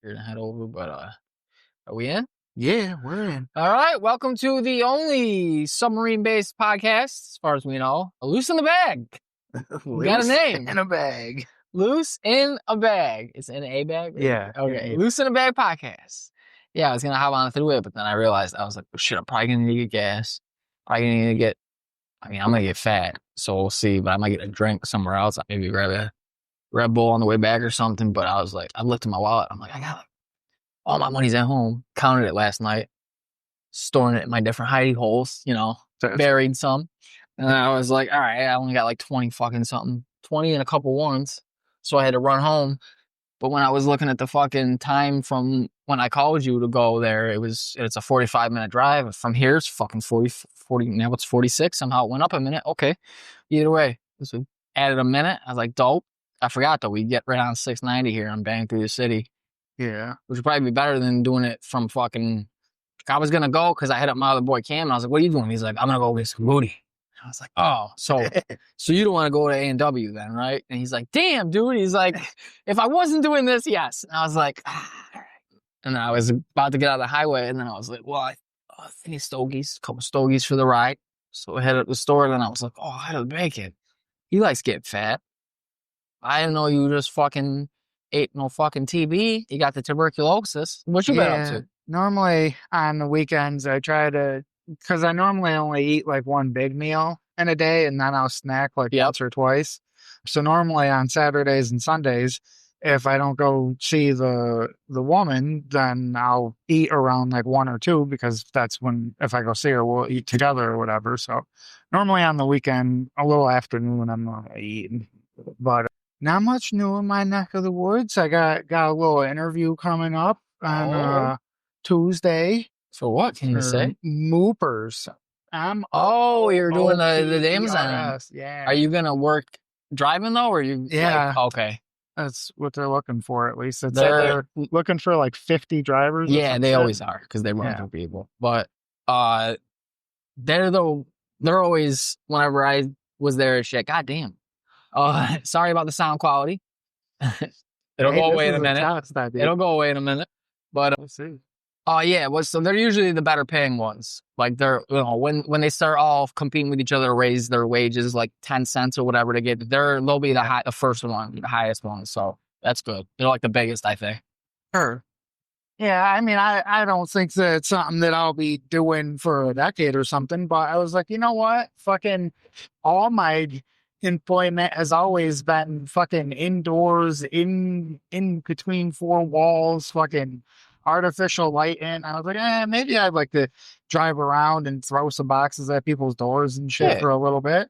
Here to head over, but are we in? Yeah, we're in. All right, welcome to the only submarine-based podcast, as far as we know. Loose in the bag. We got a Loose name. in a bag. Loose in a bag. It's in a bag? Yeah. Okay. Loose in a bag podcast. Yeah, I was gonna hop on through it, but then I realized I was like, oh, shit, I'm probably gonna need to get gas. Probably gonna need to get. I'm gonna get fat, so we'll see. But I might get a drink somewhere else. Maybe grab a Red Bull on the way back or something. But I was like, I looked in my wallet. I'm like, I got all my money's at home. Counted it last night, storing it in my different hidey holes. Buried some. And I was like, all right, I only got like 20 fucking something, 20 and a couple ones. So I had to run home. But when I was looking at the fucking time from when I called you to go there, it's a 45-minute drive. From here, it's fucking 40, now it's 46. Somehow it went up a minute. Okay. Either way, this would added a minute. I was like, dope. I forgot though, we get right on 690 here and bang through the city. Yeah. Which would probably be better than doing it from fucking. I was gonna go because I hit up my other boy Cam and I was like, what are you doing? He's like, I'm gonna go get some booty. I was like, oh, so you don't want to go to A&W then, right? And he's like, damn, dude. He's like, if I wasn't doing this, yes. And I was like, all right. And then I was about to get out of the highway, and then I was like, well, I need stogies, a couple stogies for the ride. So I headed up to the store, and then I was like, oh, I had a bacon. He likes getting fat. I didn't know you just fucking ate no fucking TB. You got the tuberculosis. What you been up to? Normally on the weekends, I try to, because I normally only eat like one big meal in a day and then I'll snack like once or twice. So normally on Saturdays and Sundays, if I don't go see the woman, then I'll eat around like 1 or 2 because that's when, if I go see her, we'll eat together or whatever. So normally on the weekend, a little afternoon, I'm not eating. But not much new in my neck of the woods. I got a little interview coming up on Tuesday. So what can you say? Moopers. You're doing the Amazon. Yeah. Are you gonna work driving though, or you? Yeah. Okay. That's what they're looking for, at least. They're looking for like 50 drivers. Yeah, they always are because they run through people. But they're always, whenever I was there, shit. God damn. Sorry about the sound quality. It'll go away in a minute. It'll go away in a minute. But we'll see. So they're usually the better paying ones. Like they're, when they start all competing with each other to raise their wages like 10 cents or whatever to get, they'll be the first one, the highest one. So that's good. They're like the biggest, I think. Sure. Yeah, I mean, I don't think that it's something that I'll be doing for a decade or something, but I was like, you know what? Fucking all my employment has always been fucking indoors, in between 4 walls, fucking artificial light in. I was like, maybe I'd like to drive around and throw some boxes at people's doors and shit for a little bit.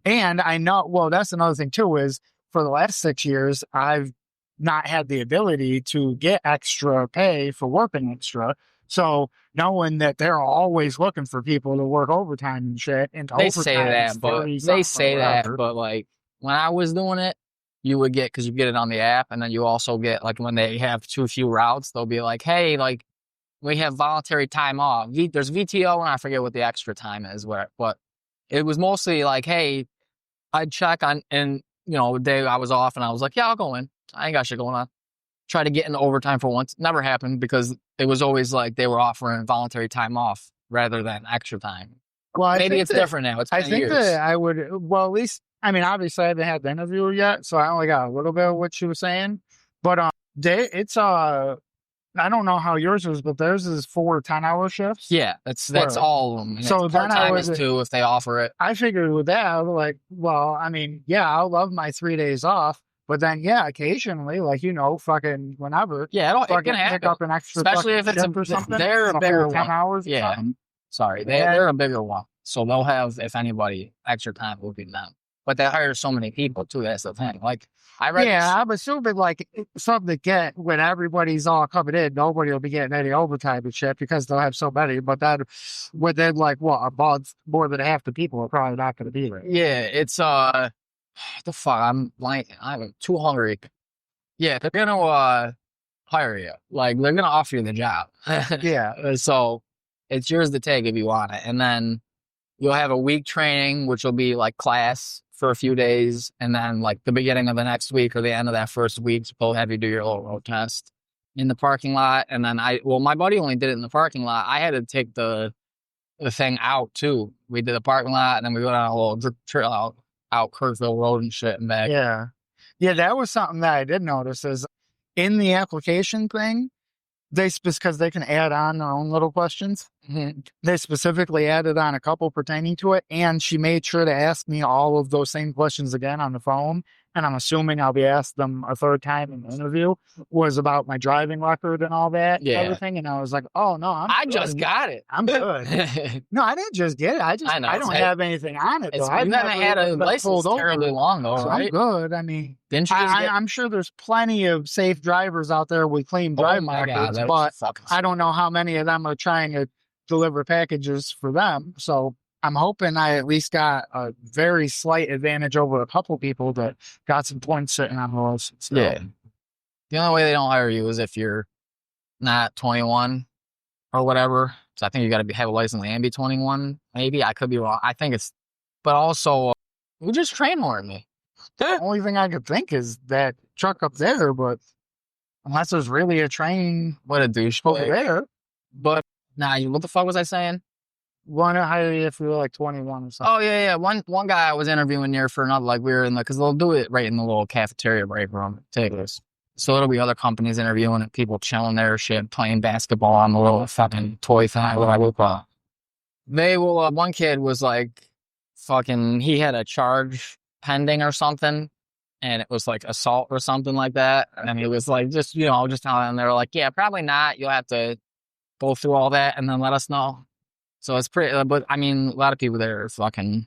And I know, well, that's another thing too, is for the last 6 years, I've not had the ability to get extra pay for working extra. So knowing that they're always looking for people to work overtime and shit, and they say that, but like when I was doing it, you would get, because you get it on the app, and then you also get, like, when they have too few routes, they'll be like, hey, like, we have voluntary time off. There's VTO, and I forget what the extra time is, but it was mostly like, hey, I'd check on, and, the day I was off, and I was like, yeah, I'll go in. I ain't got shit going on. Try to get into overtime for once. Never happened, because it was always like they were offering voluntary time off rather than extra time. Well, maybe it's different now. It's been years. That I would, well, at least, I mean, obviously I haven't had the interview yet, so I only got a little bit of what she was saying. But it's I don't know how yours is, but theirs is 4 10-hour shifts. Yeah, that's all of them. And so then I was 2 if they offer it. I figured with that, I was like, well, I mean, yeah, I love my 3 days off, but then occasionally, like, fucking whenever, it can happen. Pick up an extra, especially if it's or something. They're a bigger 10 hours. Yeah, sorry, they're a bigger one, so they'll have, if anybody, extra time will be them. But they hire so many people too. That's the thing. Like I read. Yeah, I'm assuming like something to get when everybody's all coming in, nobody will be getting any overtime and shit because they'll have so many. But that within like a month, more than half the people are probably not going to be there. Yeah, it's the fuck. I'm too hungry. Yeah, they're gonna hire you. Like they're gonna offer you the job. Yeah. So it's yours to take if you want it, and then you'll have a week training, which will be like class for a few days, and then like the beginning of the next week or the end of that first week, they'll have you do your little road test. in the parking lot, and then my buddy only did it in the parking lot. I had to take the thing out too. We did the parking lot, and then we went on a little trail out Kirksville Road and shit and back. Yeah. Yeah, that was something that I did notice is in the application thing, because they can add on their own little questions. They specifically added on a couple pertaining to it, and she made sure to ask me all of those same questions again on the phone. And I'm assuming I'll be asked them a third time in the interview, was about my driving record and all that, everything. And I was like, oh no, I just got it. I'm good. No, I didn't just get it. I don't have anything on it though. I've never had a license terribly long though, so right? I'm good. I mean, didn't you I'm sure there's plenty of safe drivers out there with clean driving records, but I don't know how many of them are trying to deliver packages for them. So I'm hoping I at least got a very slight advantage over a couple people that got some points sitting on the license. So. Yeah. The only way they don't hire you is if you're not 21 or whatever. So I think you got to have a license and be 21. Maybe I could be wrong. I think it's, but also, you just train horn me. The only thing I could think is that truck up there, but unless there's really a train, what a douche over there. But what the fuck was I saying? Want to hire you if you were like 21 or something. Oh yeah. One guy I was interviewing there for another, like we were in because they'll do it right in the little cafeteria break room. Take this. So it'll be other companies interviewing and people chilling there, shit, playing basketball on the little fucking toy thing. They will. One kid was like, fucking, he had a charge pending or something, and it was like assault or something like that. And he was like, just telling them, they were like, yeah, probably not. You'll have to go through all that and then let us know. So it's pretty, but I mean, a lot of people there are fucking,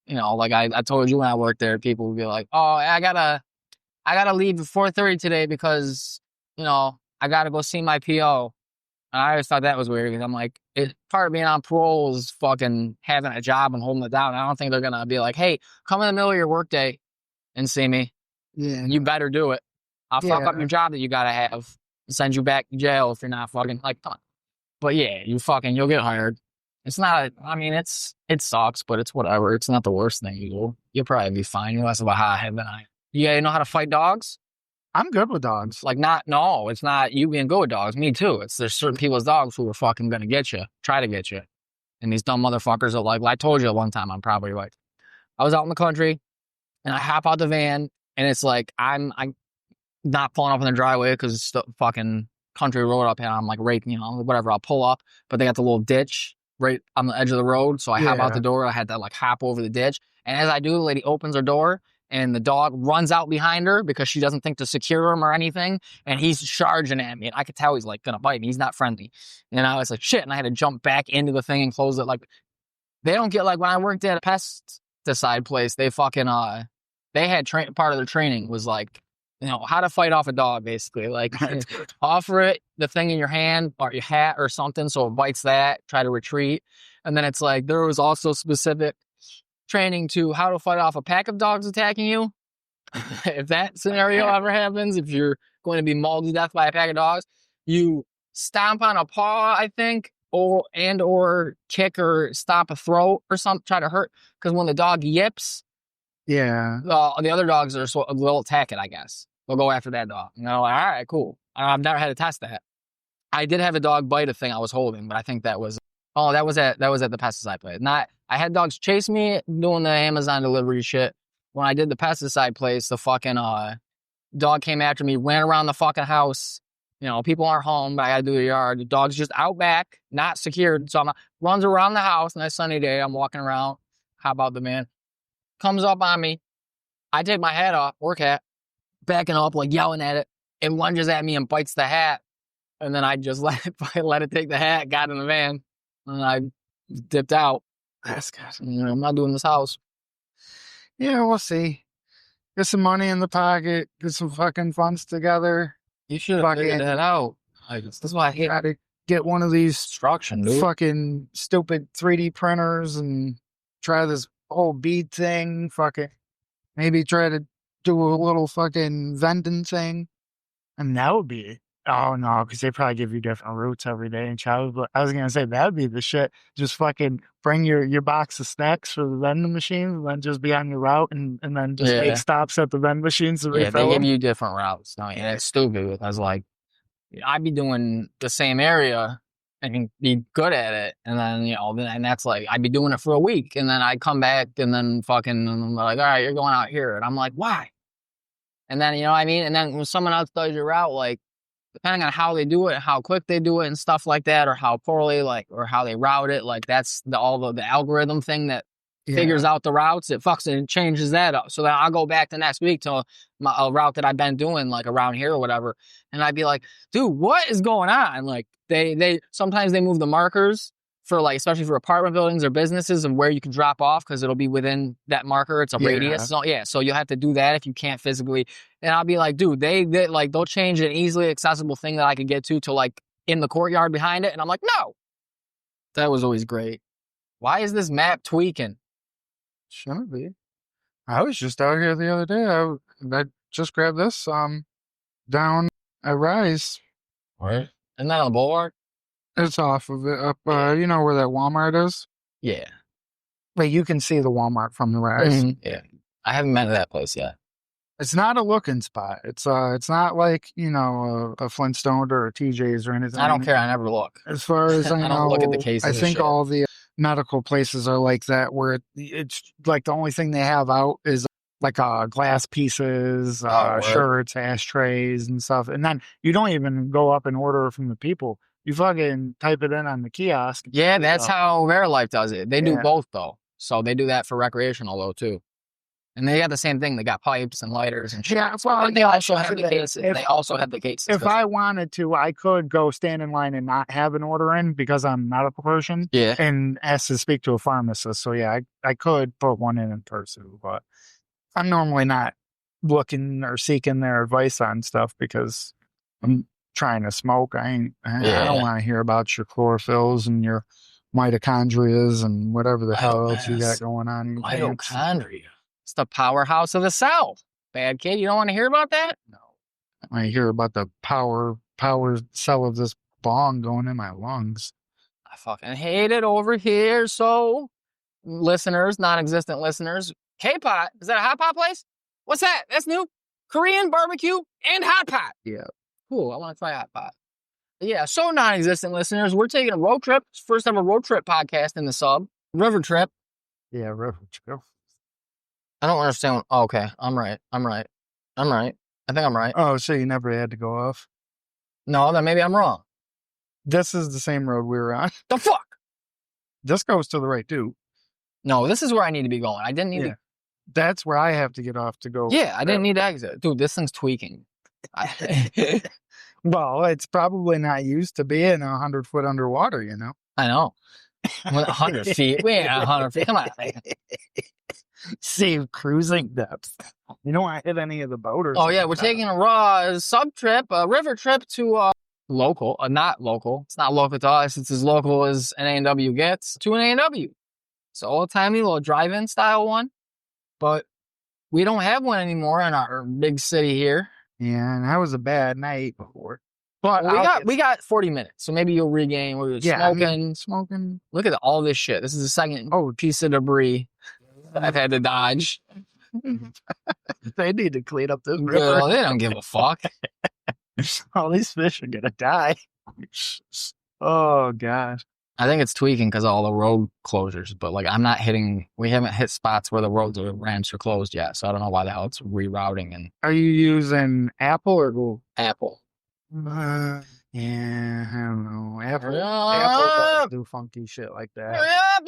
like I told you when I worked there, people would be like, oh, I gotta leave at 4:30 today because, I gotta go see my PO. And I always thought that was weird because I'm like, part of being on parole is fucking having a job and holding it down. I don't think they're gonna be like, hey, come in the middle of your workday and see me. Yeah. You better do it. I'll fuck up your job that you gotta have and send you back to jail if you're not fucking like, but yeah, you'll get hired. It's not, it sucks, but it's whatever. It's not the worst thing you do. You'll probably be fine. You'll ask about how I have been. You know how to fight dogs? I'm good with dogs. It's not you being good with dogs. Me too. There's certain people's dogs who are fucking gonna get you, try to get you. And these dumb motherfuckers are like I told you one time, I'm probably right. I was out in the country and I hop out the van and it's like, I'm not pulling up in the driveway because it's the fucking country road up here. I'm like, right, whatever, I'll pull up, but they got the little ditch right on the edge of the road. So I hop out the door. I had to hop over the ditch. And as I do, the lady opens her door and the dog runs out behind her because she doesn't think to secure him or anything. And he's charging at me. And I could tell he's gonna bite me. He's not friendly. And I was like, shit. And I had to jump back into the thing and close it. They don't get when I worked at a pesticide place, they fucking, they had part of their training was how to fight off a dog, basically. Offer it the thing in your hand or your hat or something so it bites that, try to retreat. And then it's there was also specific training to how to fight off a pack of dogs attacking you. If that scenario ever happens, if you're going to be mauled to death by a pack of dogs, you stomp on a paw, I think, or kick or stop a throat or something, try to hurt. Because when the dog yips, the other dogs will attack it, I guess. They'll go after that dog. All right, cool. I've never had to test that. I did have a dog bite a thing I was holding, but I think that was at the pesticide place. I had dogs chase me doing the Amazon delivery shit. When I did the pesticide place, the fucking dog came after me, ran around the fucking house. People aren't home, but I gotta do the yard. The dog's just out back, not secured. So runs around the house. Nice sunny day. I'm walking around. How about the man? Comes up on me. I take my hat off, work hat, backing up, yelling at it. It lunges at me and bites the hat. And then I just let it take the hat, got in the van, and I dipped out. That's good. I'm not doing this house. Yeah, we'll see. Get some money in the pocket, get some fucking funds together. You should have figured that out. That's why I hate to get one of these construction, dude. Fucking stupid 3D printers and try this whole bead thing. Fucking maybe try to do a little fucking vending thing. And that would be, oh no, because they probably give you different routes every day in childhood. But I was going to say that'd be the shit. Just fucking bring your box of snacks for the vending machines and then just be on your route and then just make stops at the vending machines to refill they give them. you different routes. No, yeah, it's stupid. I was like, I'd be doing the same area and be good at it. And then, and that's like, I'd be doing it for a week. And then I'd come back and then fucking, and I'm like, all right, you're going out here. And I'm like, why? And then, you know what I mean? And then when someone else does your route, like, depending on how they do it, how quick they do it and stuff like that, or how poorly, like, or how they route it, like, that's all the algorithm thing that figures out the routes. It fucks it and changes that up. So then I'll go back the next week to a route that I've been doing, like, around here or whatever. And I'd be like, dude, what is going on? Like, they sometimes they move the markers for, like, especially for apartment buildings or businesses and where you can drop off, because it'll be within that marker. It's a radius. So so you'll have to do that if you can't physically. And I'll be like, dude, they like, they'll change an easily accessible thing that I could get to like in the courtyard behind it. And I'm like, no. That was always great. Why is this map tweaking? Shouldn't be. I was just out here the other day. I just grabbed this down at Rise. Right. Isn't that on the boulevard? It's off of it up you know where that Walmart is? Yeah. Like, you can see the Walmart from the Rise. Yeah. I haven't been to that place yet. It's not a looking spot. It's not like, a Flintstone or a TJ's or anything. I don't care. I never look. As far as I know, don't look at the cases. I think all the medical places are like that, where it's like the only thing they have out is like glass pieces, shirts, ashtrays, and stuff. And then you don't even go up and order from the people. You fucking type it in on the kiosk. Yeah, that's how Verilife does it. They do both, though. So they do that for recreational, though, too. And they got the same thing. They got pipes and lighters and shit. Yeah, well, and they also have the cases. They also have the cases. If I wanted to, I could go stand in line and not have an order in because I'm a medical person. Yeah. And ask to speak to a pharmacist. So, yeah, I could put one in person. But I'm normally not looking or seeking their advice on stuff because I'm trying to smoke. I don't want to hear about your chlorophylls and your mitochondrias and whatever the hell else you got going on. Mitochondria. It's the powerhouse of the South. Bad kid. You don't want to hear about that? No. I hear about the power cell of this bong going in my lungs. I fucking hate it over here. So, listeners, non-existent listeners, K-Pot, is that a hot pot place? What's that? That's new. Korean barbecue and hot pot. Yeah. Cool. I want to try hot pot. Yeah. So, non-existent listeners, we're taking a road trip. First ever road trip podcast in the sub. River trip. Yeah, river trip. I don't understand. Oh, okay. I'm right. I think I'm right. Oh, so you never had to go off? No, then maybe I'm wrong. This is the same road we were on. The fuck? This goes to the right, too. No, this is where I need to be going. I didn't need to. That's where I have to get off to go. Yeah, I didn't need to exit. Dude, this thing's tweaking. Well, it's probably not used to being 100 foot underwater, you know? I know. 100 feet. We ain't 100 feet. Come on. Save cruising depth. You don't want to hit any of the boaters. Oh, yeah. We're taking a raw sub trip, a river trip to local. Not local. It's not local to us. It's as local as an A&W gets to an A&W. It's an old-timey little drive-in style one. But we don't have one anymore in our big city here. Yeah, and that was a bad night before. But we got 40 minutes, so maybe you'll regain. We're smoking. Look at all this shit. This is the second piece of debris I've had to dodge. They need to clean up this river. Well, they don't give a fuck. All these fish are gonna die. Oh gosh. I think it's tweaking because of all the road closures, but like we haven't hit spots where the roads or ramps are closed yet, so I don't know why the hell it's rerouting. And are you using Apple or Google? Apple. Yeah, I don't know. Apple doesn't do funky shit like that. Hurry up,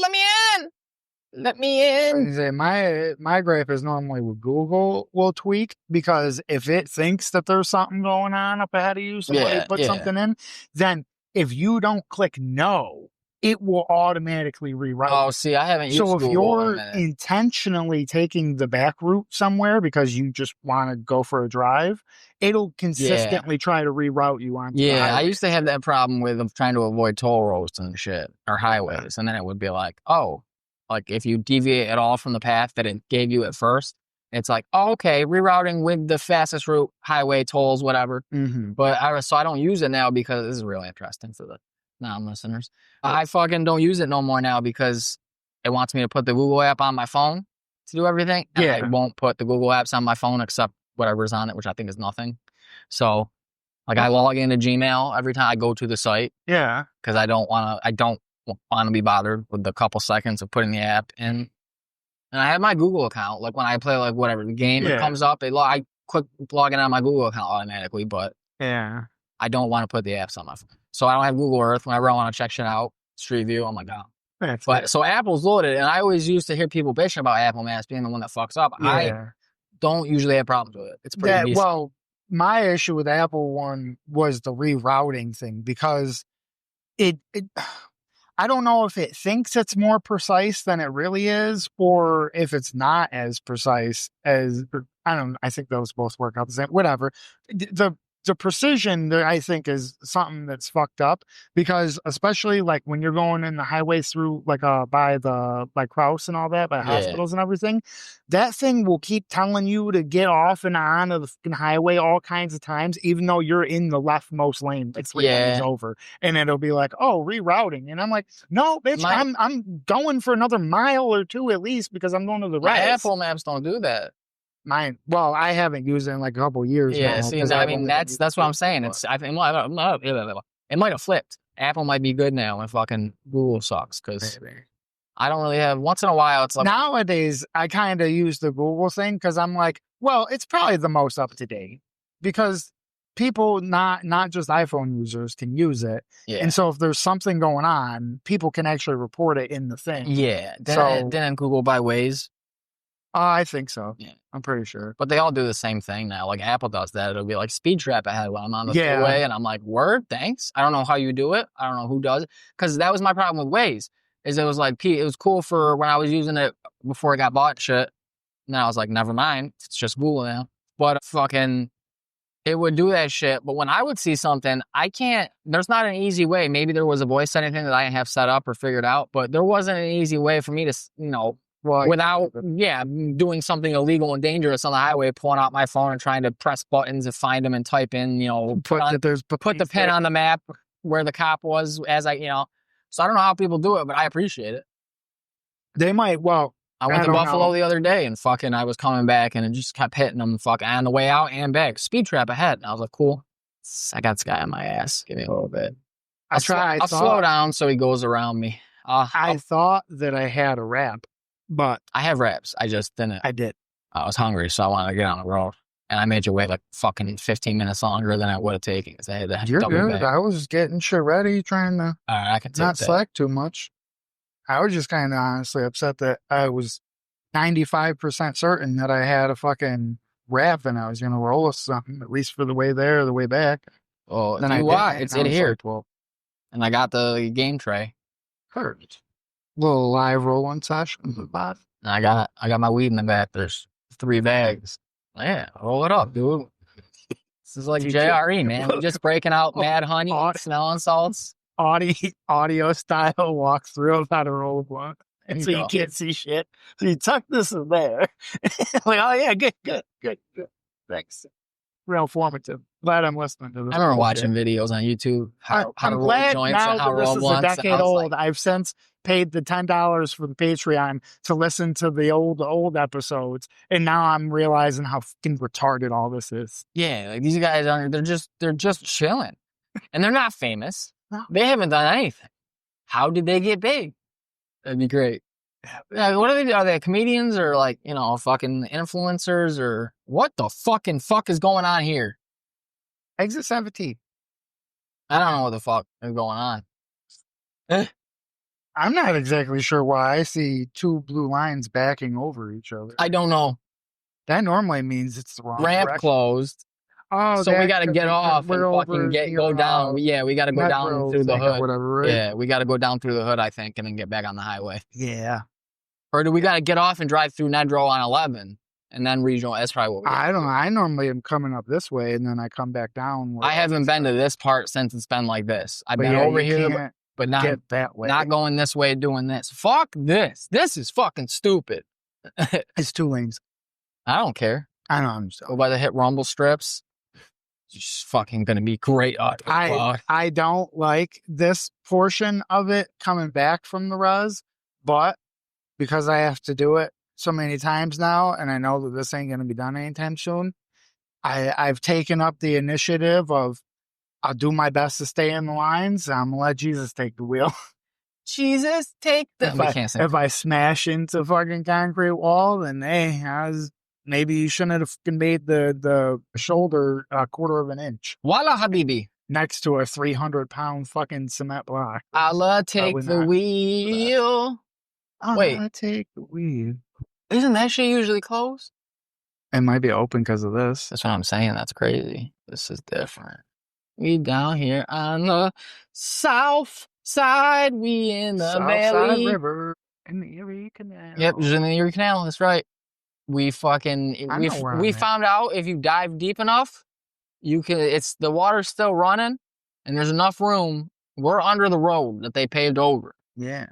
let me in. My gripe is normally with Google will tweak, because if it thinks that there's something going on up ahead of you, somebody put something in, then if you don't click no, it will automatically reroute. Oh, see, I haven't used Google. So if you're in a minute. intentionally taking the back route somewhere because you just want to go for a drive, it'll consistently try to reroute you onto the highway. I used to have that problem with trying to avoid toll roads and shit, or highways, and then it would be like, like if you deviate at all from the path that it gave you at first, it's like, okay, rerouting with the fastest route, highway, tolls, whatever. Mm-hmm. But I don't use it now because this is really interesting for the non-listeners. I fucking don't use it no more now because it wants me to put the Google app on my phone to do everything. And I won't put the Google apps on my phone except whatever's on it, which I think is nothing. So Like I log into Gmail every time I go to the site Yeah. because I don't want to be bothered with the couple seconds of putting the app in. And I have my Google account. Like when I play like whatever the game, it comes up. I click login on my Google account automatically, but Yeah. I don't want to put the apps on my phone. So I don't have Google Earth. Whenever I want to check shit out, Street View, I'm like, oh. But so Apple's loaded, and I always used to hear people bitching about Apple Maps being the one that fucks up. Yeah. I don't usually have problems with it. It's pretty decent. Well, my issue with Apple one was the rerouting thing because it I don't know if it thinks it's more precise than it really is, or if it's not as precise as I don't know. I think those both work out the same. Whatever. The precision that I think is something that's fucked up because especially like when you're going in the highway through like by the like Kraus and all that, by hospitals and everything, that thing will keep telling you to get off and on of the fucking highway all kinds of times, even though you're in the leftmost lane, like 3 lanes over, and it'll be like, oh, rerouting, and I'm like, no, bitch, I'm going for another mile or two at least because I'm going to the right. Apple Maps don't do that. Well, I haven't used it in like a couple of years. Yeah, now, see, I mean, that's what I'm saying. It's it might have flipped. Apple might be good now, and fucking Google sucks because I don't really have. Once in a while, it's like nowadays I kind of use the Google thing because I'm like, well, it's probably the most up to date because people not just iPhone users can use it, and so if there's something going on, people can actually report it in the thing. Yeah, didn't Google buy Waze? I think so. Yeah. I'm pretty sure. But they all do the same thing now. Like Apple does that. It'll be like speed trap ahead when I'm on the freeway and I'm like, word, thanks. I don't know how you do it. I don't know who does it. Because that was my problem with Waze. Is it was like, it was cool for when I was using it before it got bought shit. And then I was like, never mind. It's just Google now. But fucking, it would do that shit. But when I would see something, there's not an easy way. Maybe there was a voice setting thing that I didn't have set up or figured out. But there wasn't an easy way for me to, without doing something illegal and dangerous on the highway, pulling out my phone and trying to press buttons and find them and type in, put the pin on the map where the cop was as so I don't know how people do it, but I appreciate it. They might. Well, I went to Buffalo the other day and fucking I was coming back and it just kept hitting them fucking on the way out and back. Speed trap ahead. And I was like, cool. I got this guy on my ass. Give me a little bit. I'll slow down so he goes around me. I thought that I had a rap. But I have reps. I just didn't. I did. I was hungry, so I wanted to get on the road. And I made you wait like fucking 15 minutes longer than I would have taken because I had to You're good. Back. I was getting shit ready, trying to I can not slack too much. I was just kind of honestly upset that I was 95% certain that I had a fucking rap and I was going to roll with something, at least for the way there, the way back. Oh, then it's in here. Like, well, and I got the game tray. Hurt. Little live rolling session. And I got my weed in the back. There's 3 bags. Yeah, roll it up, dude. This is like JRE, man. We're just breaking out mad honey, smelling salts. Audio style walkthrough of how to roll one. And so you can't see shit. So you tuck this in there. Like, oh yeah, good. Thanks. Real formative. Glad I'm listening to this. I remember watching videos on YouTube how to roll joints and how to roll blunts. This is a decade old. I've since paid the $10 for the Patreon to listen to the old episodes, and now I'm realizing how fucking retarded all this is. Yeah, like these guys they're just chilling, and they're not famous. No. They haven't done anything. How did they get big? That'd be great. Yeah, what are they? Are they comedians or like fucking influencers or what the fucking fuck is going on here? Exit 17. I don't know what the fuck is going on. I'm not exactly sure why I see 2 blue lines backing over each other. I don't know. That normally means it's the wrong ramp direction. Closed. Oh, so we got to get off and fucking go down. Yeah, we got to go down through the hood. Whatever, right? Yeah, we got to go down through the hood, I think, and then get back on the highway. Yeah. Or do we got to get off and drive through Nedro on 11 and then regional? That's probably what we I don't know. I normally am coming up this way and then I come back down. I haven't been to this part since it's been like this. I've been over here, but not get that way. Not going this way, doing this. Fuck this. This is fucking stupid. It's 2 lanes. I don't care. I know. I'm just go by the hit rumble strips. It's just fucking gonna be great. I don't like this portion of it coming back from the res, but because I have to do it so many times now, and I know that this ain't gonna be done anytime soon, I've taken up the initiative of I'll do my best to stay in the lines. I'm gonna let Jesus take the wheel. Jesus, take the. We can't sing. If I smash into fucking concrete wall, then hey, maybe you shouldn't have made the shoulder a quarter of an inch. Voila, Habibi. Next to a 300-pound fucking cement block. Allah take the wheel. Wait, take the wheel. Isn't that shit usually closed? It might be open because of this. That's what I'm saying. That's crazy. This is different. We down here on the south side. We in the South valley. Side River in the Erie Canal. Yep, just in the Erie Canal. That's right. We fucking we found out if you dive deep enough, you can. It's the water's still running, and there's enough room. We're under the road that they paved over. Yeah,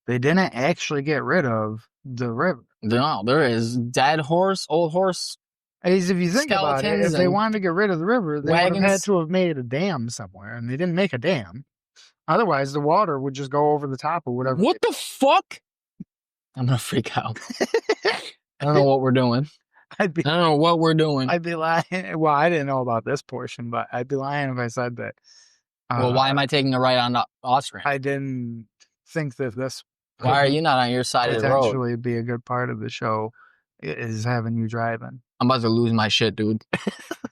they didn't actually get rid of the river. No, there is dead horse, old horse. As if you think about it, if they wanted to get rid of the river, they would have had to have made a dam somewhere, and they didn't make a dam. Otherwise, the water would just go over the top of whatever. What the fuck? I'm gonna freak out. I don't know what we're doing. I don't know what we're doing. I'd be lying. Well, I didn't know about this portion, but I'd be lying if I said that. Well, why am I taking a right on Austria? I didn't think that this. Why are you not on your side of the road? Potentially be a good part of the show is having you driving. I'm about to lose my shit, dude.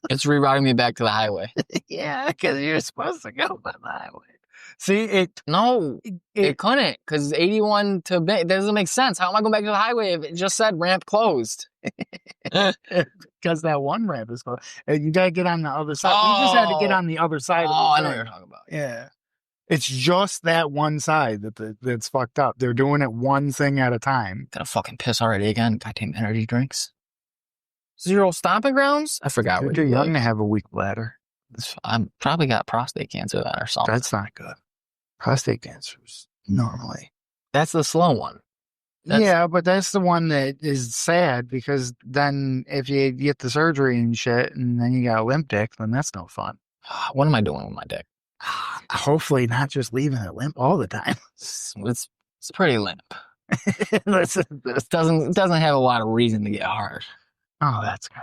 It's rerouting me back to the highway. Yeah, because you're supposed to go by the highway. See, it couldn't, because 81 to it doesn't make sense. How am I going back to the highway if it just said ramp closed? Because that one ramp is closed. You got to get on the other side. We just had to get on the other side of the I know what you're talking about. Yeah. It's just that one side that's fucked up. They're doing it one thing at a time. Gonna fucking piss already again. Goddamn energy drinks. Zero stomping grounds? I forgot. You're too young to have a weak bladder. I'm probably got prostate cancer then or something. That's not good. Prostate cancer's normally. That's the slow one. Yeah, but that's the one that is sad because then if you get the surgery and shit and then you got a limp dick, then that's no fun. What am I doing with my dick? Hopefully not just leaving it limp all the time. It's pretty limp. It doesn't have a lot of reason to get hard. Oh, that's good.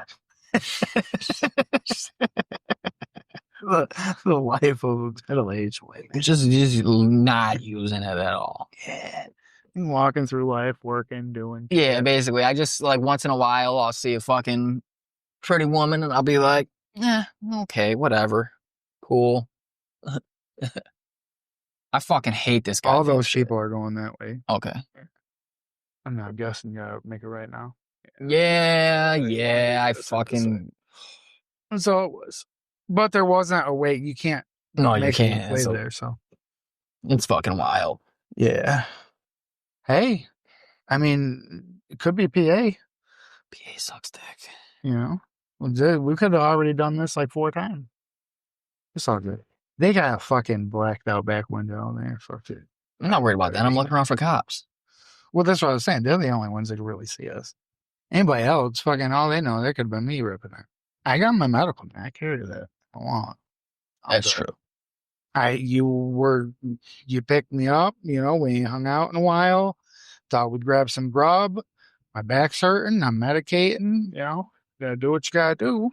the life of a middle-aged woman. Just not using it at all. Yeah. Walking through life, working, doing shit. Yeah, basically. I just, like, once in a while, I'll see a fucking pretty woman and I'll be like, okay, whatever. Cool. I fucking hate this guy. All those people are going that way. Okay. I'm not guessing you gotta make it right now. Yeah, I fucking... So it was. But there wasn't a way. You can't. No, you can't. Play there, so. It's fucking wild. Yeah. Hey, I mean, it could be PA. PA sucks dick. You know? We could have already done this like 4 times. It's all good. They got a fucking blacked out back window there. Fuck it. I'm not worried about that. I'm looking around for cops. Well, that's what I was saying. They're the only ones that can really see us. Anybody else, fucking all they know, that could have been me ripping it. I got my medical. I carry that along. That's true. You picked me up, we hung out in a while. Thought we'd grab some grub. My back's hurting. I'm medicating, gotta do what you gotta do.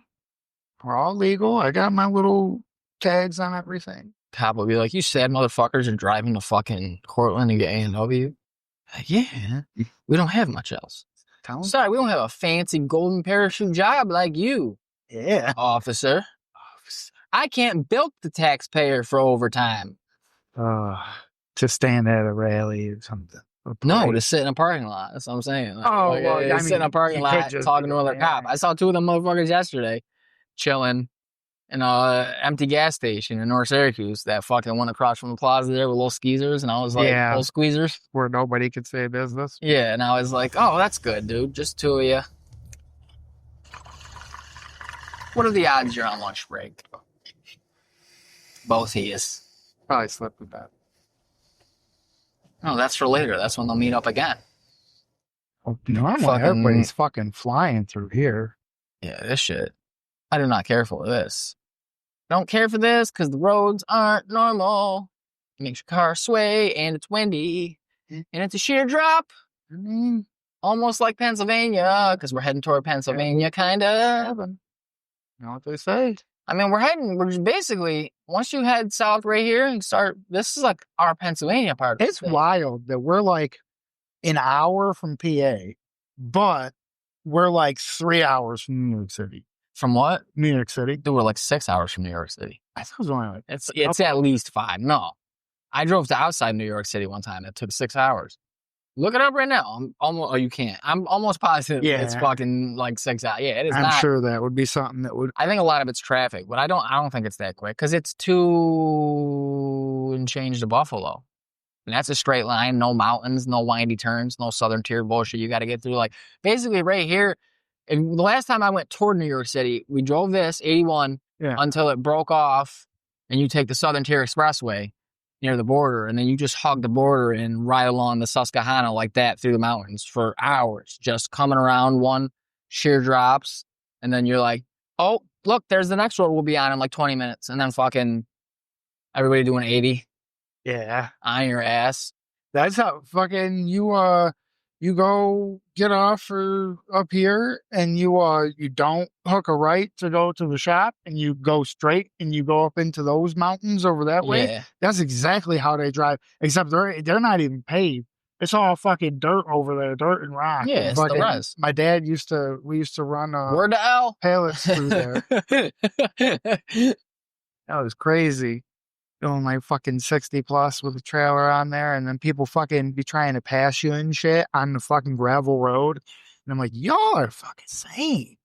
We're all legal. I got my little tags on everything. Cop will be like, you sad motherfuckers are driving to fucking Cortland to get A&W. Yeah, we don't have much else. Sorry, we don't have a fancy golden parachute job like you. Yeah. Officer. I can't bilk the taxpayer for overtime. To stand at a rally or something. No, to sit in a parking lot. That's what I'm saying. Sit in a parking lot talking to another cop. I saw 2 of them motherfuckers yesterday chilling in a empty gas station in North Syracuse. That fucking one across from the plaza there with little skeezers. And I was like, little squeezers. Where nobody could say business. Yeah, and I was like, oh, that's good, dude. Just 2 of you. What are the odds you're on lunch break? Both he is. Probably slept with that. No, that's for later. That's when they'll meet up again. Well, normally everybody's fucking flying through here. Yeah, this shit. I do not care for this. Don't care for this because the roads aren't normal. It makes your car sway and it's windy. And it's a sheer drop. Almost like Pennsylvania because we're heading toward Pennsylvania, kind of. You know what they say? I mean, we're just basically, once you head south right here and start, this is like our Pennsylvania part of the It's state. wild that we're like an hour from PA, but we're like 3 hours from New York City. From what? New York City. Dude, we're like 6 hours from New York City. I thought it was only like It's at least 5. No. I drove to outside New York City one time. It took 6 hours. Look it up right now. I'm almost, oh, you can't. I'm almost positive it's fucking like 6 hours. Yeah, it is I'm not. sure that would be something that would. I think a lot of it's traffic, but I don't think it's that quick because it's 2 and change to Buffalo. And that's a straight line, no mountains, no windy turns, no southern tier bullshit you got to get through. Like, basically right here, the last time I went toward New York City, we drove this 81 until it broke off and you take the southern tier expressway near the border, and then you just hug the border and ride along the Susquehanna like that through the mountains for hours, just coming around one sheer drops, and then you're like, oh, look, there's the next road we'll be on in like 20 minutes, and then fucking everybody doing 80 on your ass. That's how fucking you go get off for up here, and you don't hook a right to go to the shop, and you go straight and you go up into those mountains over that way. Yeah. That's exactly how they drive, except they're not even paved. It's all fucking dirt over there, dirt and rock. Yeah, and it's the res. My dad we used to run Word to L pallets through there. That was crazy. Doing like fucking 60 plus with a trailer on there, and then people fucking be trying to pass you and shit on the fucking gravel road. And I'm like, y'all are fucking insane.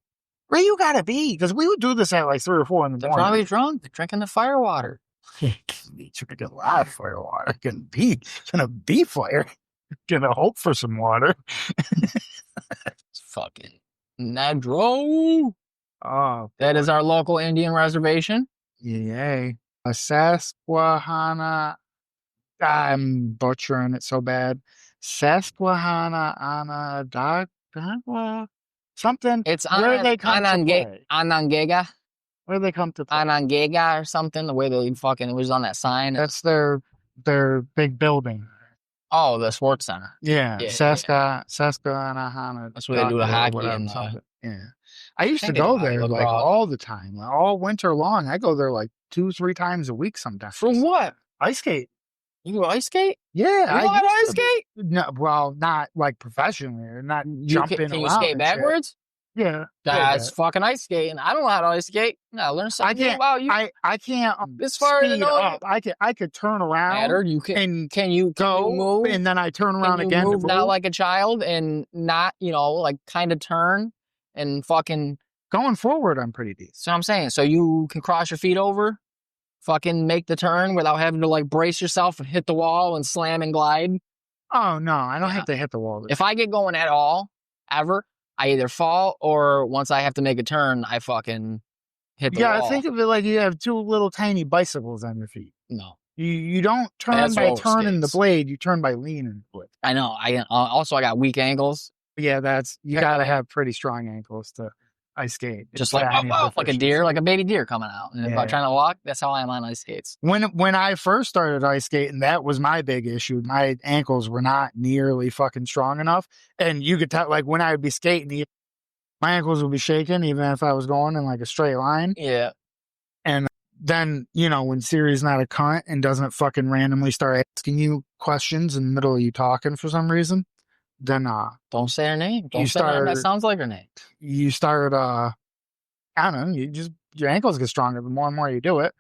Where you gotta be? Because we would do this at like 3 or 4 in the They're morning. probably drunk. They're drinking the fire water. Be drinking a lot of fire water. Gonna be fire. Gonna hope for some water. It's fucking Nedro. Oh, that is our local Indian reservation. Yay. A Susquehanna. I'm butchering it so bad. Susquehanna Dagwa something. It's where they come to play. Anangega. Where they come to play. Anangega or something. The way they fucking, it was on that sign. That's their big building. Oh, the sports center. Yeah. Susquehanna. That's where they do the hockey and something. Yeah. I used to go there like all the time, all winter long. I go there like 2-3 times a week sometimes. For what? Ice skate. You go ice skate? Yeah. You know how to ice skate? No, well, not like professionally. Or not jumping around. Can you skate backwards? Yeah. That's fucking ice skating. I don't know how to ice skate. No, learn something about you. I can't this far speed up. I could turn around. You can you move? And then I turn around again. Move not like a child and not, like kind of turn and fucking going forward. I'm pretty decent. So I'm saying, so you can cross your feet over, fucking make the turn without having to like brace yourself and hit the wall and slam and glide. Oh no, I don't have to hit the wall. If I get going at all, ever, I either fall or once I have to make a turn, I fucking hit the wall. Yeah, think of it like you have 2 little tiny bicycles on your feet. No. You don't turn by turning the blade, you turn by leaning the blade. I know. I got weak ankles. Yeah, you gotta have pretty strong ankles to ice skate. Just like a deer, like a baby deer coming out. And if I'm trying to walk, that's how I am on ice skates. When I first started ice skating, that was my big issue. My ankles were not nearly fucking strong enough. And you could tell, like when I would be skating, my ankles would be shaking, even if I was going in like a straight line. Yeah. And then, when Siri's not a cunt and doesn't fucking randomly start asking you questions in the middle of you talking for some reason, then don't say her name. Don't say her name. That sounds like her name. You start I don't know, your ankles get stronger the more and more you do it.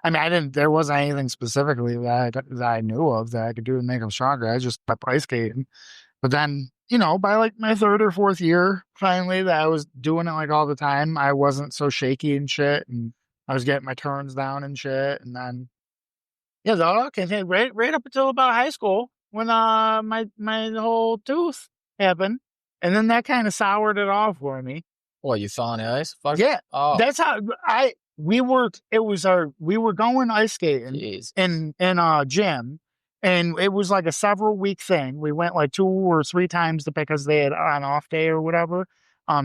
I mean, there wasn't anything specifically that I knew of that I could do to make them stronger. I just kept ice skating. But then, by like my 3rd or 4th year, finally, that I was doing it like all the time, I wasn't so shaky and shit, and I was getting my turns down and shit. And then, right up until about high school, when my whole tooth happened, and then that kind of soured it off for me. Well, you fell on the ice? Fuck. Yeah. Oh. That's how we were going ice skating in a gym, and it was like a several week thing. We went like 2 or 3 times because they had an off day or whatever.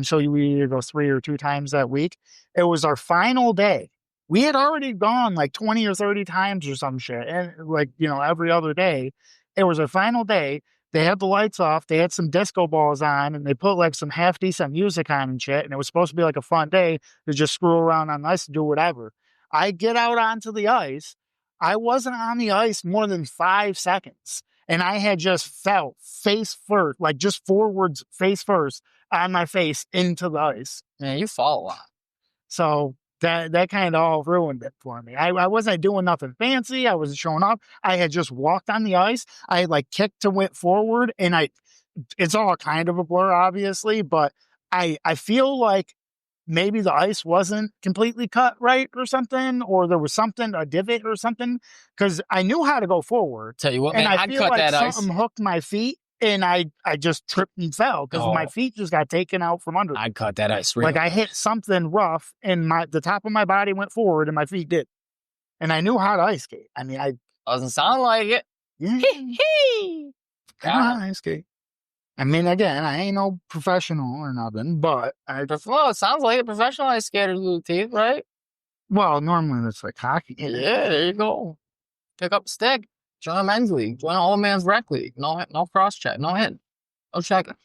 So we either go 3 or 2 times that week. It was our final day. We had already gone like 20 or 30 times or some shit, and like every other day. It was our final day. they had the lights off, they had some disco balls on, and they put like some half decent music on and shit. And it was supposed to be like a fun day to just screw around on the ice and do whatever. I get out onto the ice. I wasn't on the ice more than 5 seconds. And I had just fell face first, like just forwards, face first on my face into the ice. Man, you fall a lot. So that kind of all ruined it for me. I wasn't doing nothing fancy. I wasn't showing off. I had just walked on the ice. I had like kicked to went forward, and it's all kind of a blur, obviously, but I feel like maybe the ice wasn't completely cut right or something, or there was something, a divot or something, because I knew how to go forward. Tell you what, and man, I I'd feel cut like that ice. something hooked my feet, and I just tripped and fell because my feet just got taken out from under me. I'd cut that ice. Like I hit something rough, and the top of my body went forward, and my feet did. And I knew how to ice skate. I mean, doesn't sound like it. Yeah. Come on, ice skate. I mean, again, I ain't no professional or nothing, but Well, it sounds like a professional ice skater, little teeth, right? Well, normally it's like hockey. Yeah, there you go. Pick up a stick. Join a men's league. Join an old man's rec league. No cross check. No hit. No check it.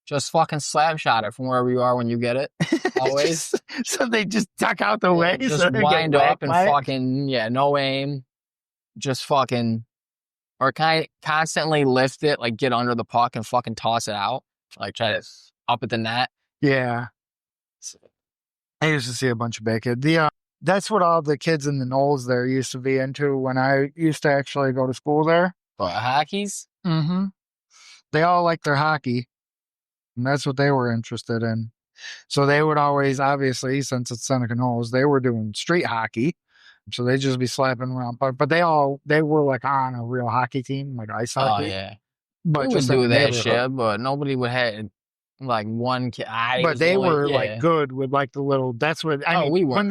Just fucking slap shot it from wherever you are when you get it. Always. So they just duck out the way. Just so wind up and fucking, no aim. Just fucking, or constantly lift it, like get under the puck and fucking toss it out. Like try to up at the net. Yeah. I used to see a bunch of bad kids. That's what all the kids in the Knolls there used to be into when I used to actually go to school there. What, hockeys? Mm-hmm. They all liked their hockey. And that's what they were interested in. So they would always, obviously, since it's Seneca Knolls, they were doing street hockey. So they'd just be slapping around. But they were like on a real hockey team, like ice hockey. Oh, yeah. But we would do that shit, but nobody would have like one kid. But they were like good with like the little, that's what, I mean, when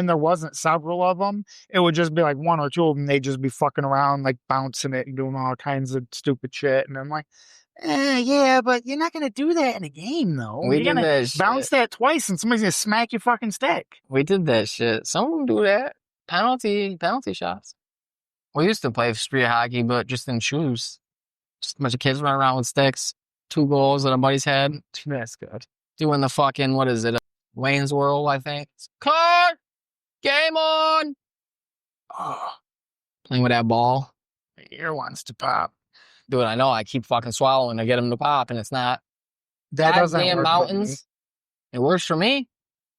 there wasn't several of them, it would just be like one or two of them. They'd just be fucking around, like bouncing it and doing all kinds of stupid shit. And I'm like, yeah, but you're not going to do that in a game, though. You're going to bounce that twice and somebody's going to smack your fucking stick. We did that shit. Some of them do that. Penalty shots. We used to play street hockey, but just in shoes. Just a bunch of kids running around with sticks. 2 goals that a buddy's had. That's good. Doing the fucking, what is it? Wayne's World, I think. Cut! Game on! Oh. Playing with that ball. My ear wants to pop. Dude, I know. I keep fucking swallowing to get them to pop, and it's not. That doesn't work. Mountains. It works for me.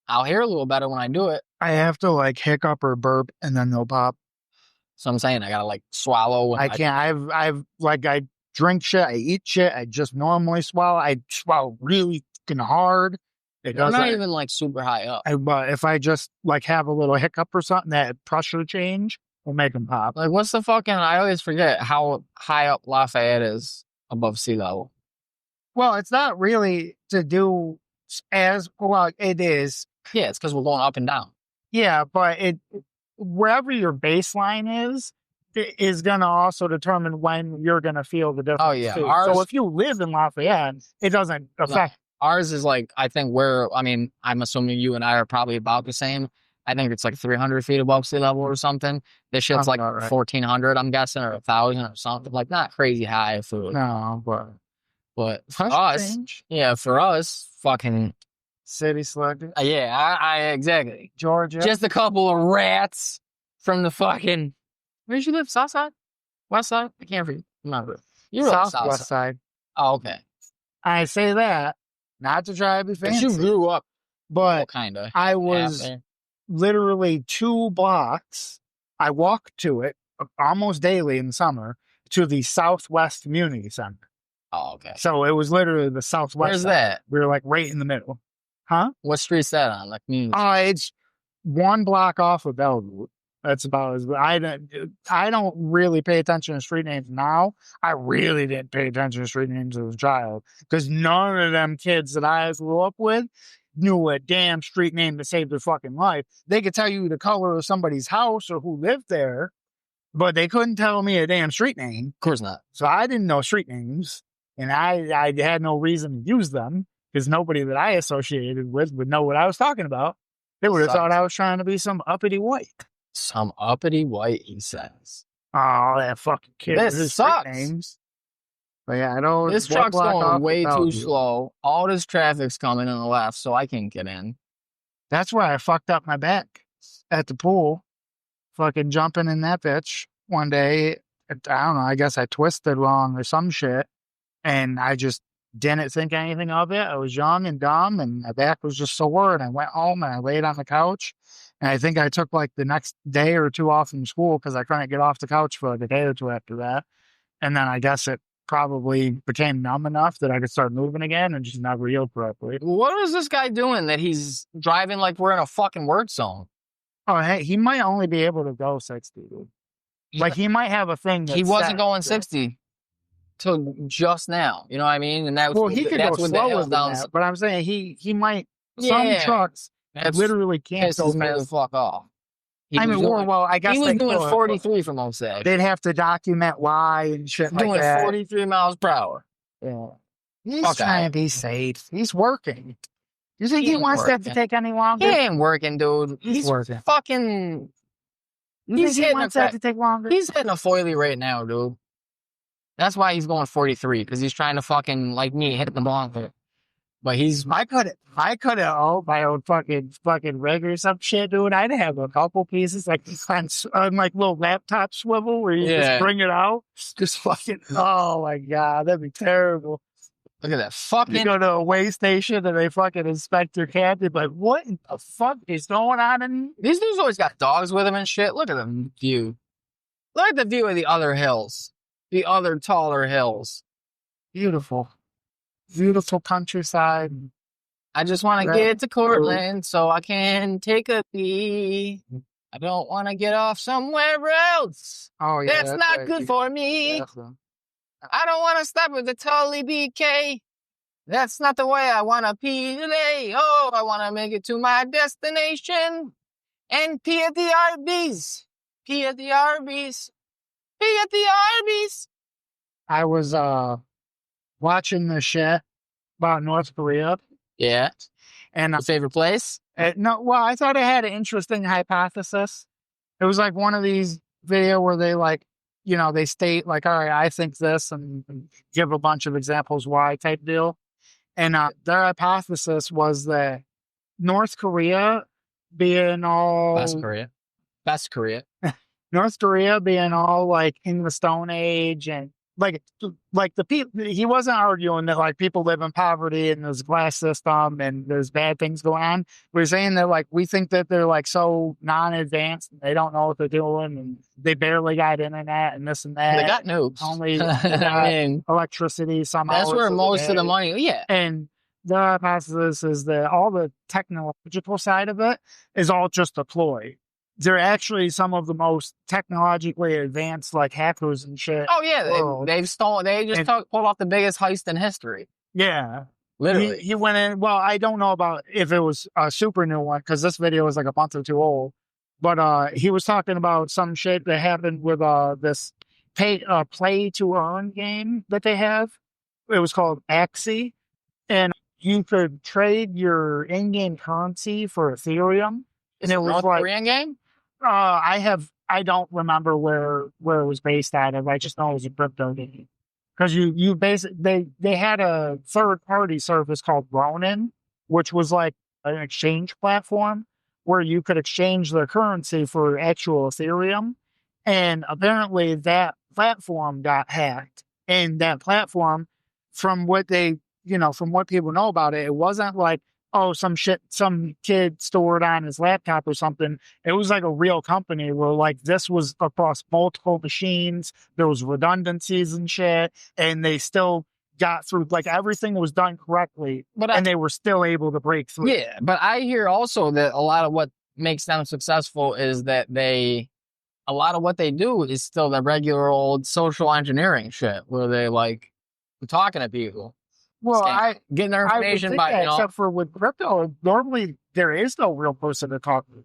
I'll hear a little better when I do it. I have to like hiccup or burp, and then they'll pop. So I'm saying I gotta like swallow. I can't. I drink shit. I eat shit. I just normally swallow. I swallow really fucking hard. I'm not even like super high up. But if I just like have a little hiccup or something, that pressure change will make them pop. Like what's the fucking? I always forget how high up Lafayette is above sea level. Well, it's not really to do as well. It is. Yeah, it's because we're going up and down. Yeah, but wherever your baseline is going to also determine when you're going to feel the difference. Oh, yeah. So if you live in Lafayette, it doesn't affect. No, ours is like, I think I'm assuming you and I are probably about the same. I think it's like 300 feet above sea level or something. This shit's like 1,400, I'm guessing, or 1,000 or something. Like, not crazy high food. No, but for us, for us, fucking city selected. I exactly. Georgia. Just a couple of rats from the fucking. Where'd you live? South side? West side? I can't remember. You live Southwest side. Oh, okay. I say that not to try to be fancy. But you grew up, but kind of. I was literally 2 blocks. I walked to it almost daily in the summer to the Southwest Community Center. Oh, okay. So it was literally the Southwest. Where's side. that? We were like right in the middle. Huh? What street's that on? Like, it's 1 block off of Bellevue. That's about as I don't really pay attention to street names now. I really didn't pay attention to street names as a child because none of them kids that I grew up with knew a damn street name to save their fucking life. They could tell you the color of somebody's house or who lived there, but they couldn't tell me a damn street name. Of course not. So I didn't know street names, and I had no reason to use them because nobody that I associated with would know what I was talking about. They would have thought I was trying to be some uppity white. Some uppity white, he says. Oh, that fucking kid. This sucks. Names. But yeah, I know This one truck's block going off of way too Bellevue. slow. All this traffic's coming on the left, so I can't get in. That's where I fucked up my back at the pool. Fucking jumping in that bitch one day. I don't know. I guess I twisted wrong or some shit. And I just didn't think anything of it. I was young and dumb, and my back was just sore. And I went home and I laid on the couch. And I think I took like the next day or two off from school because I couldn't get off the couch for like a day or two after that. And then I guess it probably became numb enough that I could start moving again and just never healed properly. What is this guy doing that he's driving like we're in a fucking work zone? Oh, hey, he might only be able to go 60, dude. Like, he might have a thing that's He wasn't set. going 60 till just now. You know what I mean? And Well, he could go that's with the slower hill than down. that, but I'm saying he might. Some Yeah, trucks that's literally can't go pisses me the fast. fuck off. He I was mean, doing, well, I guess he was they doing could, 43 from Osage. they'd have to document why and shit like Doing that. 43 miles per hour. Yeah. He's Fuck trying out. to be safe. He's working. You think He he ain't wants that to working. take any He longer? ain't working, dude. He's working. Fucking. You He's think he hitting wants a that crack. to take longer? He's hitting a foiley right now, dude. That's why he's going 43, because he's trying to fucking, like me, hit the ball. But he's. I could own my own fucking rig or some shit, dude. I'd have a couple pieces like on like little laptop swivel where you Yeah. just bring it out. Just fucking, oh my God, that'd be terrible. Look at that fucking. You go to a weigh station and they fucking inspect your cat. They're like, what in the fuck is going on in These dudes always got dogs with them and shit. Look at the view. Look at the view of the other hills. The other taller hills. Beautiful. Beautiful countryside. I just want to Right. get to Cortland so I can take a pee. I don't want to get off somewhere else. Oh, yeah. That's not right. good for me. That's right. I don't want to stop at the Tully BK. That's not the way I want to pee today. Oh, I want to make it to my destination and pee at the Arby's. Pee at the Arby's. Pee at the Arby's. I was watching the shit about North Korea. Yeah. And Your favorite place? no, well, I thought it had an interesting hypothesis. It was like one of these video where they like, you know, they state like, all right, I think this and give a bunch of examples why type deal. And their hypothesis was that North Korea being all Best Korea. Best Korea. North Korea being all like in the Stone Age and like the people, he wasn't arguing that like people live in poverty and there's a glass system and there's bad things going on. We're saying that like we think that they're like so non-advanced and they don't know what they're doing and they barely got internet and this and that. They got nukes. Only I mean, electricity somehow. that's where most of the money. Yeah. And the hypothesis is that all the technological side of it is all just a ploy. They're actually some of the most technologically advanced, like hackers and shit. Oh yeah, world. they've stolen. They just pulled off the biggest heist in history. Yeah, Literally. He went in. Well, I don't know about if it was a super new one because this video was like a month or two old. But he was talking about some shit that happened with this play to earn game that they have. It was called Axie, and you could trade your in-game currency for Ethereum. Is it a North Korean game? I don't remember where it was based out of. I just know it was a crypto game. Because you basically they had a third party service called Ronin, which was like an exchange platform where you could exchange the currency for actual Ethereum. And apparently that platform got hacked. And that platform, from what people know about it, it wasn't like, oh, some kid stored on his laptop or something. It was like a real company where like this was across multiple machines. There was redundancies and shit, and they still got through. Like everything was done correctly, and they were still able to break through. Yeah, but I hear also that a lot of what makes them successful is that a lot of what they do is still the regular old social engineering shit, where they like talking to people. Well, getting their information by except for with crypto, normally there is no real person to talk to.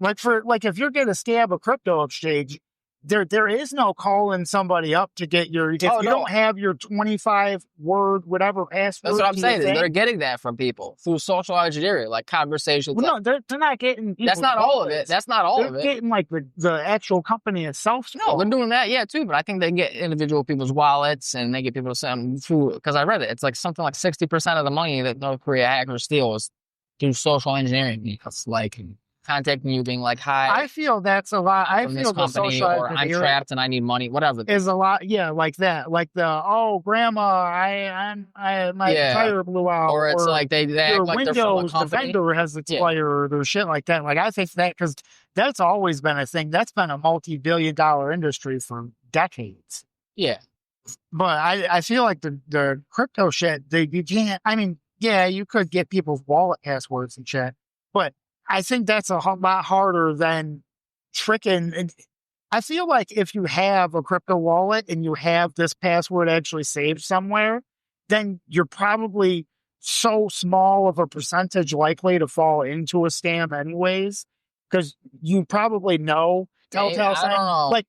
Like if you're going to scam a crypto exchange, there is no calling somebody up to get your, if you don't have your 25 word, whatever password. That's what I'm saying. They're getting that from people through social engineering, like conversations. Well, no, they're not getting. That's not all of it. That's not all of it. They're getting like the actual company itself. No, they're doing that, yeah, too. But I think they get individual people's wallets and they get people to send through, because I read it. It's like something like 60% of the money that North Korea hackers steal is through social engineering. It's like contacting you, being like, "Hi, I feel that's a lot." I feel the social or I'm trapped and I need money, whatever. Is a lot, yeah, like that, like the grandma, my tire blew out, or it's like they act like Windows, they're from a company. the vendor has expired or shit like that. Like I think that because that's always been a thing. That's been a multi-billion-dollar industry for decades. Yeah, but I feel like the crypto shit, you can't. I mean, yeah, you could get people's wallet passwords and shit, but I think that's a lot harder than tricking. And I feel like if you have a crypto wallet and you have this password actually saved somewhere, then you're probably so small of a percentage likely to fall into a scam anyways, because you probably know telltale signs. Like,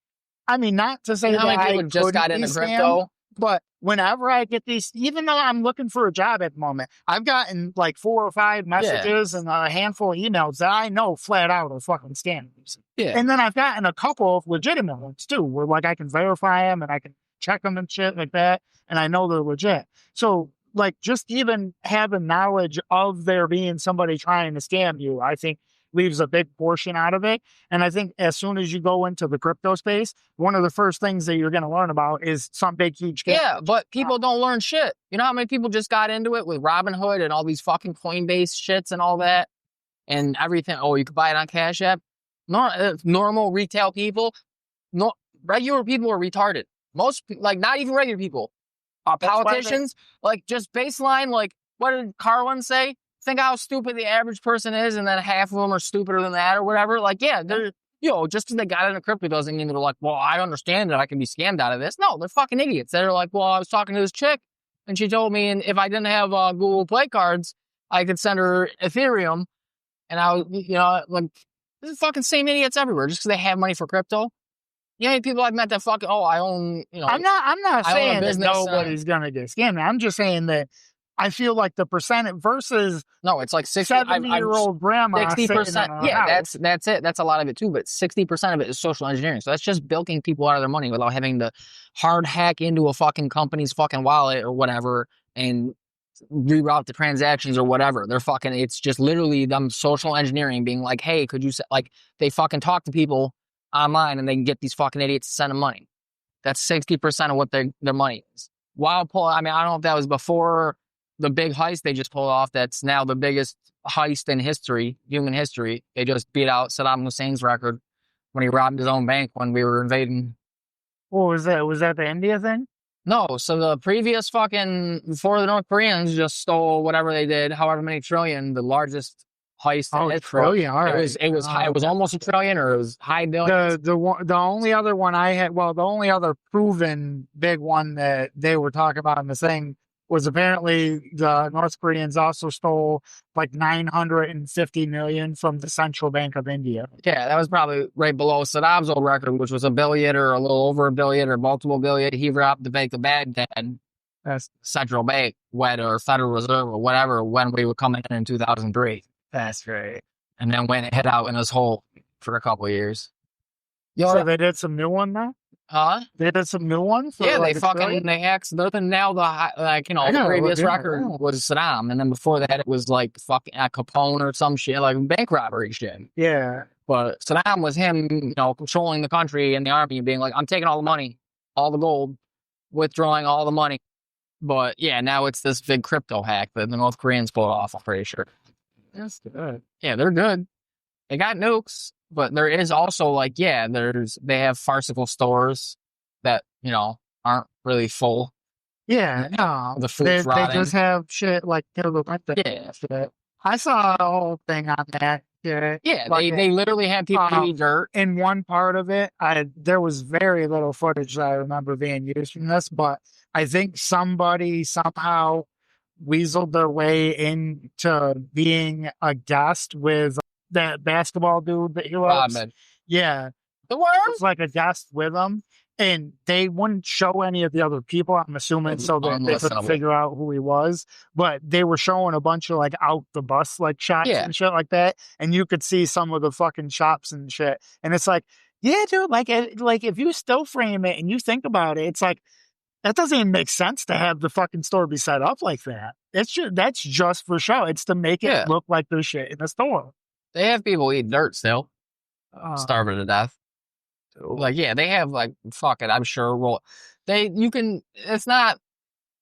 I mean, not to say that I just got into crypto. But whenever I get these, even though I'm looking for a job at the moment, I've gotten like 4 or 5 messages and a handful of emails that I know flat out are fucking scams. Yeah. And then I've gotten a couple of legitimate ones too, where like I can verify them and I can check them and shit like that. And I know they're legit. So like just even having knowledge of there being somebody trying to scam you, I think leaves a big portion out of it. And I think as soon as you go into the crypto space, one of the first things that you're going to learn about is some big, huge scam. Yeah, but people don't learn shit. You know how many people just got into it with Robinhood and all these fucking Coinbase shits and all that and everything? Oh, you could buy it on Cash App. Normal retail people, regular people are retarded. Most, like, not even regular people. Politicians, like, just baseline, like, what did Carlin say? Think how stupid the average person is, and then half of them are stupider than that or whatever. Like, yeah, they're, just because they got into crypto doesn't mean they're like, well, I understand that I can be scammed out of this. No, they're fucking idiots. They're like, well, I was talking to this chick and she told me, and if I didn't have Google Play cards, I could send her Ethereum. And I was, like, this is fucking same idiots everywhere just because they have money for crypto. You know, people I've met that fucking, I own, I'm not saying that nobody's going to get scammed. I'm just saying that I feel like the percentage versus it's like 70-year-old grandma 60%. Yeah, that's it. That's a lot of it too. But 60% of it is social engineering. So that's just bilking people out of their money without having to hard hack into a fucking company's fucking wallet or whatever and reroute the transactions or whatever. It's just literally them social engineering, being like, hey, could you like they fucking talk to people online and they can get these fucking idiots to send them money. That's 60% of what their money is. I don't know if that was before the big heist they just pulled off. That's now the biggest heist in human history. They just beat out Saddam Hussein's record when he robbed his own bank when we were invading. What was that? Was that the India thing? No, so the previous before the North Koreans just stole whatever they did, however many trillion, the largest heist in history. Trillion, all right. It was high, it was almost a trillion, or it was high billions. The only other one I had, the only other proven big one that they were talking about in the thing was apparently the North Koreans also stole like 950 million from the Central Bank of India. Yeah, that was probably right below Saddam's old record, which was $1 billion or a little over $1 billion or multiple billion. He robbed the Bank of Baghdad, Central Bank, or Federal Reserve or whatever, when we were coming in 2003. That's right. And then went and hid out in his hole for a couple of years. So they did some new one now? They did some new ones? Yeah, they hacked nothing. Now the previous record was Saddam, and then before that it was like fucking Capone or some shit, like bank robbery shit. Yeah. But Saddam was him, controlling the country and the army, being like, I'm taking all the money, all the gold, withdrawing all the money. But yeah, now it's this big crypto hack that the North Koreans pulled off, I'm pretty sure. That's good. Yeah, they're good. They got nukes. But there is also they have farcical stores that, aren't really full. Yeah, no. The food's rotting. They just have shit like shit. I saw a whole thing on that. Yeah, they literally had people eat dirt. In one part of it, there was very little footage that I remember being used from this, but I think somebody somehow weaseled their way into being a guest with that basketball dude that he loves. Rodman. Yeah. The was worms? like a guest with them, and they wouldn't show any of the other people. I'm assuming so that they couldn't Unlistenable. figure out who he was. But they were showing a bunch of like out the bus like shots Yeah, and shit like that, and you could see some of the fucking shops and shit. And it's like, yeah, dude, like if you still frame it and you think about it, it's like that doesn't even make sense to have the fucking store be set up like that. It's just that's just for show. It's to make it yeah. look like there's shit in the store. They have people eat dirt still, Uh, starving to death. Like, yeah, they have like fuck it. I'm sure. Well, you can. It's not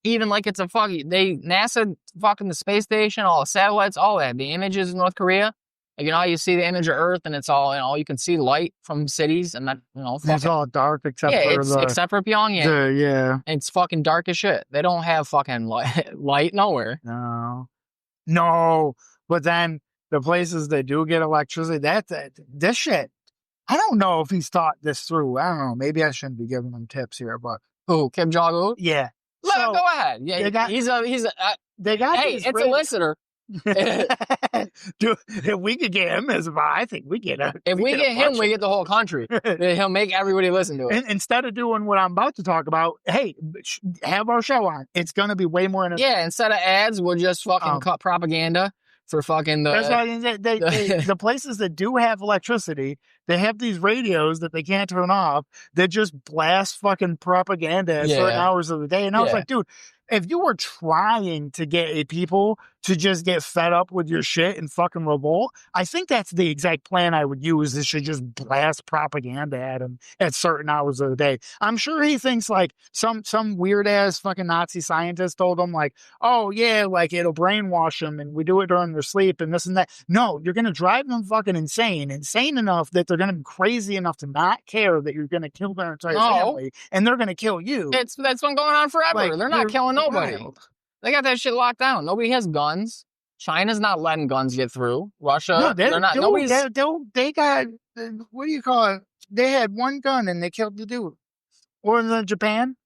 even like it's a fucking. NASA fucking the space station, all the satellites, all that. The images in North Korea. Like, you know how you see the image of Earth and it's all, you can see light from cities and that, it's all dark except yeah, for it's except for Pyongyang. yeah. It's fucking dark as shit. They don't have fucking light nowhere. No. But then the places that do get electricity, this shit. I don't know if he's thought this through. I don't know. Maybe I shouldn't be giving him tips here, but Who, Kim Jong Un? yeah. Go ahead. Yeah, he's a they got hey, it's a listener. Dude, if we could get him as I think we get a. If we get him, we get the whole country. He'll make everybody listen to it. Instead of doing what I'm about to talk about, hey, have our show on. It's gonna be way more. Yeah, instead of ads, we'll just fucking cut propaganda for fucking the. That's why the places that do have electricity, they have these radios that they can't turn off that just blast fucking propaganda at certain hours of the day. And I was like, dude, if you were trying to get a people to just get fed up with your shit and fucking revolt, I think that's the exact plan I would use. Is should just blast propaganda at him at certain hours of the day. I'm sure he thinks like some weird ass fucking Nazi scientist told him like, oh yeah, like it'll brainwash them and we do it during their sleep and this and that. No, you're gonna drive them fucking insane enough that they're gonna be crazy enough to not care that you're gonna kill their entire family and they're gonna kill you. That's been going on forever. Like, they're not killing nobody. Wild. They got that shit locked down. Nobody has guns. China's not letting guns get through. Russia, they're not. Nobody's. They got what do you call it? They had one gun and they killed the dude. Or in Japan,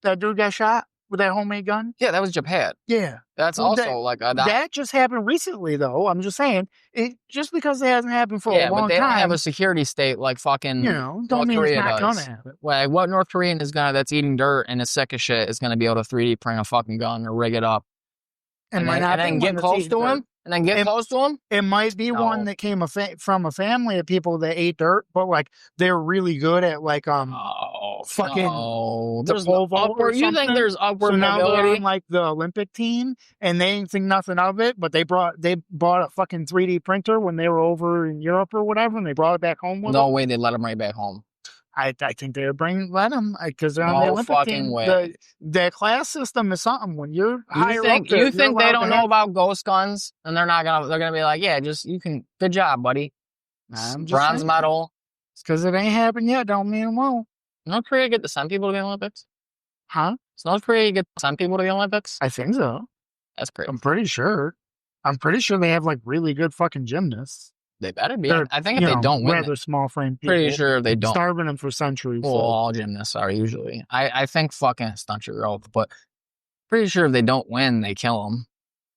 that dude got shot with that homemade gun. Yeah, that was Japan. Yeah, that's also like that just happened recently, though. I'm just saying, just because it hasn't happened for a long time. Yeah, but they don't have a security state like fucking. Don't North mean Korea it's not does. gonna happen. Well, what North Korean is that's eating dirt and is sick as shit is gonna be able to 3D print a fucking gun or rig it up, and then get close to him. And then get close to them? It might be one that came from a family of people that ate dirt, but like they're really good at like fucking there's upward. You think there's upward now mobility? They're on like the Olympic team, and they didn't think nothing of it. But they bought a fucking 3D printer when they were over in Europe or whatever, and they brought it back home with them. No way, they let them right back home. I think they would let them because they're on the Olympic team. Way. The class system is something. When you're higher up there, you think they don't know about ghost guns, and they're gonna be like, yeah, just you can. Good job, buddy. Bronze medal. It's because it ain't happened yet. Don't mean it won't. North Korea get to send people to the Olympics? Huh? Does North Korea get to send people to the Olympics? I think so. That's great. I'm pretty sure they have like really good fucking gymnasts. They better be. I think if they don't win, rather small frame people. Pretty sure they don't. Starving them for centuries. Well, all gymnasts are usually. I think fucking stunt your growth, but pretty sure if they don't win, they kill them.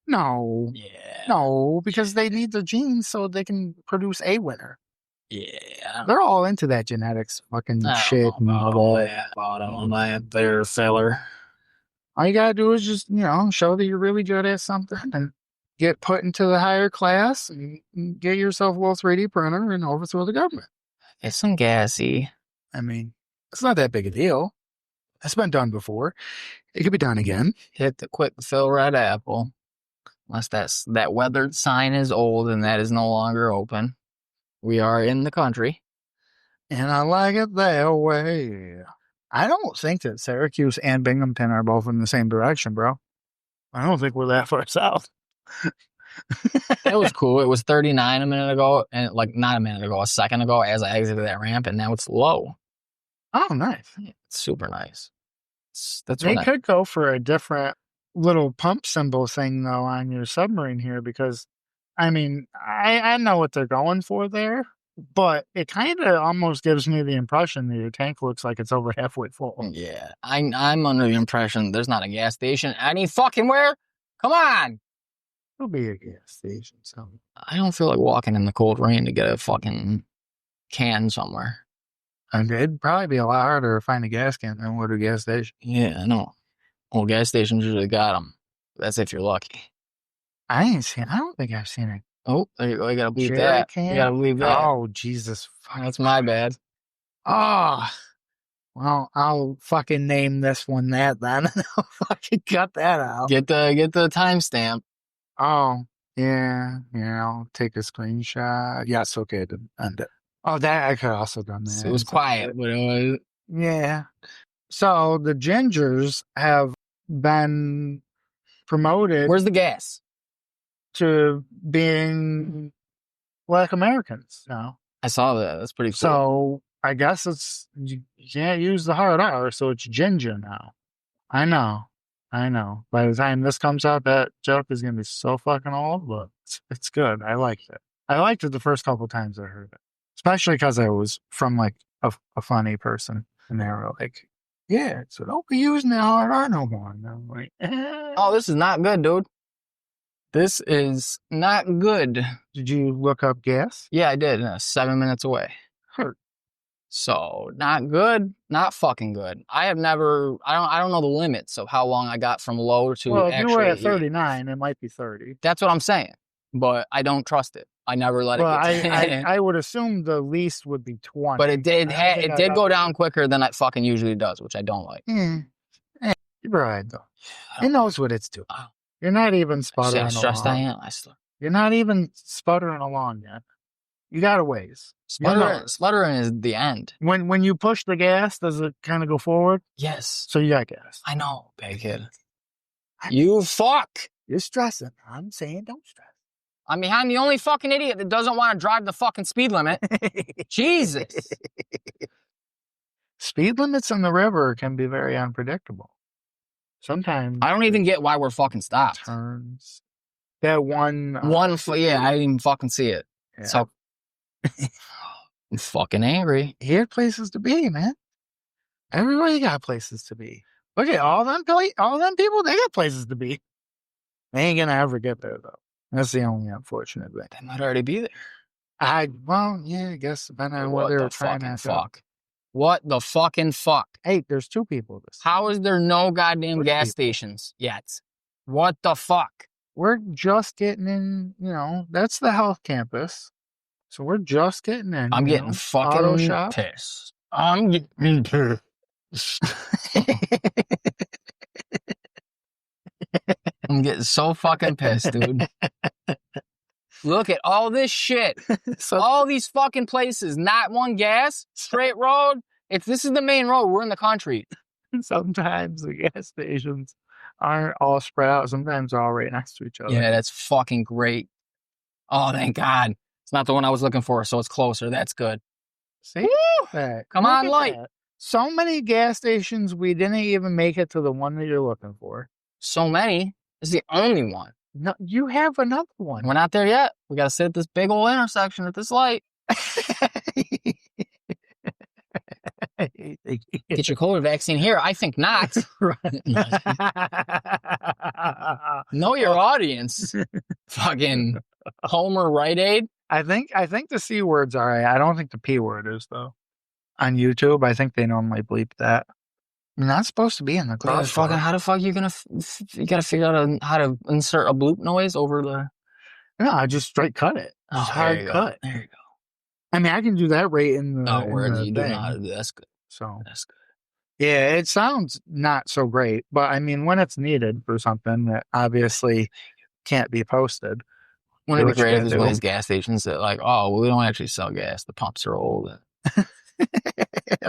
No. Yeah. No, because they need the genes so they can produce a winner. Yeah. They're all into that genetics fucking shit. I don't know. They're a filler. All you gotta do is just, show that you're really good at something and get put into the higher class and get yourself a little 3D printer and overthrow the government. It's some gassy. I mean, it's not that big a deal. It's been done before. It could be done again. Hit the quick fill red apple. Unless that weathered sign is old and that is no longer open. We are in the country. And I like it that way. I don't think that Syracuse and Binghamton are both in the same direction, bro. I don't think we're that far south. It was cool. It was 39 a minute ago, and like not a minute ago, a second ago as I exited that ramp, and now it's low. Oh, nice. It's super nice. They could go for a different little pump symbol thing, though, on your submarine here, because, I mean, I know what they're going for there, but it kind of almost gives me the impression that your tank looks like it's over halfway full. Yeah, I'm under the impression there's not a gas station any fucking where. Come on. There'll be a gas station, so. I don't feel like walking in the cold rain to get a fucking can somewhere. And it'd probably be a lot harder to find a gas can than would a gas station. Yeah, I know. Well, gas stations usually got them. That's if you're lucky. I don't think I've seen a Oh, there you go. You gotta believe jerry that. can. You gotta believe that. Oh, Jesus. That's my bad. Oh, well, I'll fucking name this one that then. I'll fucking cut that out. Get the timestamp. Oh, yeah. I'll take a screenshot. Yes, okay, to end it. Oh, that I could also done that. It was quiet, but it was. Yeah. So the Gingers have been promoted Where's the gas? to being Black Americans now. I saw that. That's pretty cool. So I guess you can't use the hard R, so it's ginger now. I know. By the time this comes out, that joke is gonna be so fucking old, but it's good. I liked it. I liked it the first couple times I heard it, especially because I was from like a funny person, and they were like, "Yeah, so don't be using the hard R no more." And I'm like, Oh, this is not good, dude. This is not good. Did you look up gas? Yeah, I did. 7 minutes away. Hurt. So not good, not fucking good. I don't know the limits of how long I got from low to Well, if actually. you were at 39, it might be 30. That's what I'm saying. But I don't trust it. I never let Well, it get I would assume the least would be 20. But it did go down quicker than it fucking usually does, which I don't like. You're right, though. It knows what it's doing. You're not even sputtering along. Stressed I am. You're not even sputtering along yet. You got a ways. Sputtering is the end. When you push the gas, does it kind of go forward? Yes. So you got gas. I know, big kid. You fuck. You're stressing. I'm saying don't stress. I'm behind the only fucking idiot that doesn't want to drive the fucking speed limit. Jesus. Speed limits on the river can be very unpredictable. Sometimes I don't even get why we're fucking stopped. Turns. That one. I didn't even fucking see it. Yeah. So I'm fucking angry. He had places to be, man. Everybody got places to be. Look at all them people. They got places to be. They ain't gonna ever get there though. That's the only unfortunate thing. They might already be there. I guess depending on what they were trying to fuck. What the fucking fuck? Hey, there's two people this time. How is there no goddamn gas stations yet? What the fuck? We're just getting in, that's the health campus. So we're just getting in. I'm getting fucking pissed. I'm getting pissed. I'm getting so fucking pissed, dude. Look at all this shit. All these fucking places, not one gas, straight road. This is the main road. We're in the country. Sometimes the gas stations aren't all spread out. Sometimes they're all right next to each other. Yeah, that's fucking great. Oh, thank God. It's not the one I was looking for, so it's closer. That's good. See? That. Come on, light. That. So many gas stations, we didn't even make it to the one that you're looking for. So many? It's the only one. No, you have another one. We're not there yet. We got to sit at this big old intersection at this light. Get your COVID vaccine here. I think not. Know your audience. Fucking Homer Rite Aid. I think the C word's all right. I don't think the P word is though. On YouTube, I think they normally bleep that. You're not supposed to be in the crosswalk. Fucking, how the fuck you gonna? You gotta figure out how to insert a bloop noise over the. No, I just straight cut it. Just hard cut. There you go. I mean, I can do that right in the. Words you do not. That's good. So that's good. Yeah, it sounds not so great, but I mean, when it's needed for something that obviously can't be posted. Wouldn't it be great if there's one of these gas stations that like, oh, we don't actually sell gas. The pumps are old.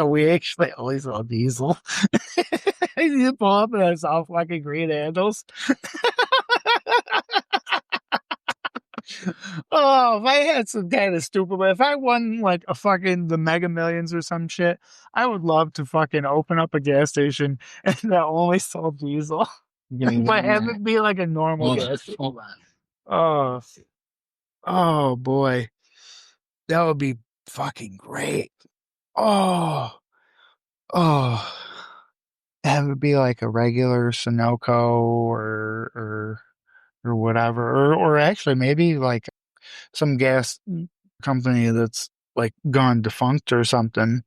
We actually always sell diesel. You pull up and it's all fucking green handles. Oh, if I had some kind of stupid, if I won like the Mega Millions or some shit, I would love to fucking open up a gas station and that only sold diesel. But have it be like a normal gas station. Hold on. Oh boy. That would be fucking great. Oh. Have it be like a regular Sunoco or whatever. Or actually maybe like some gas company that's like gone defunct or something,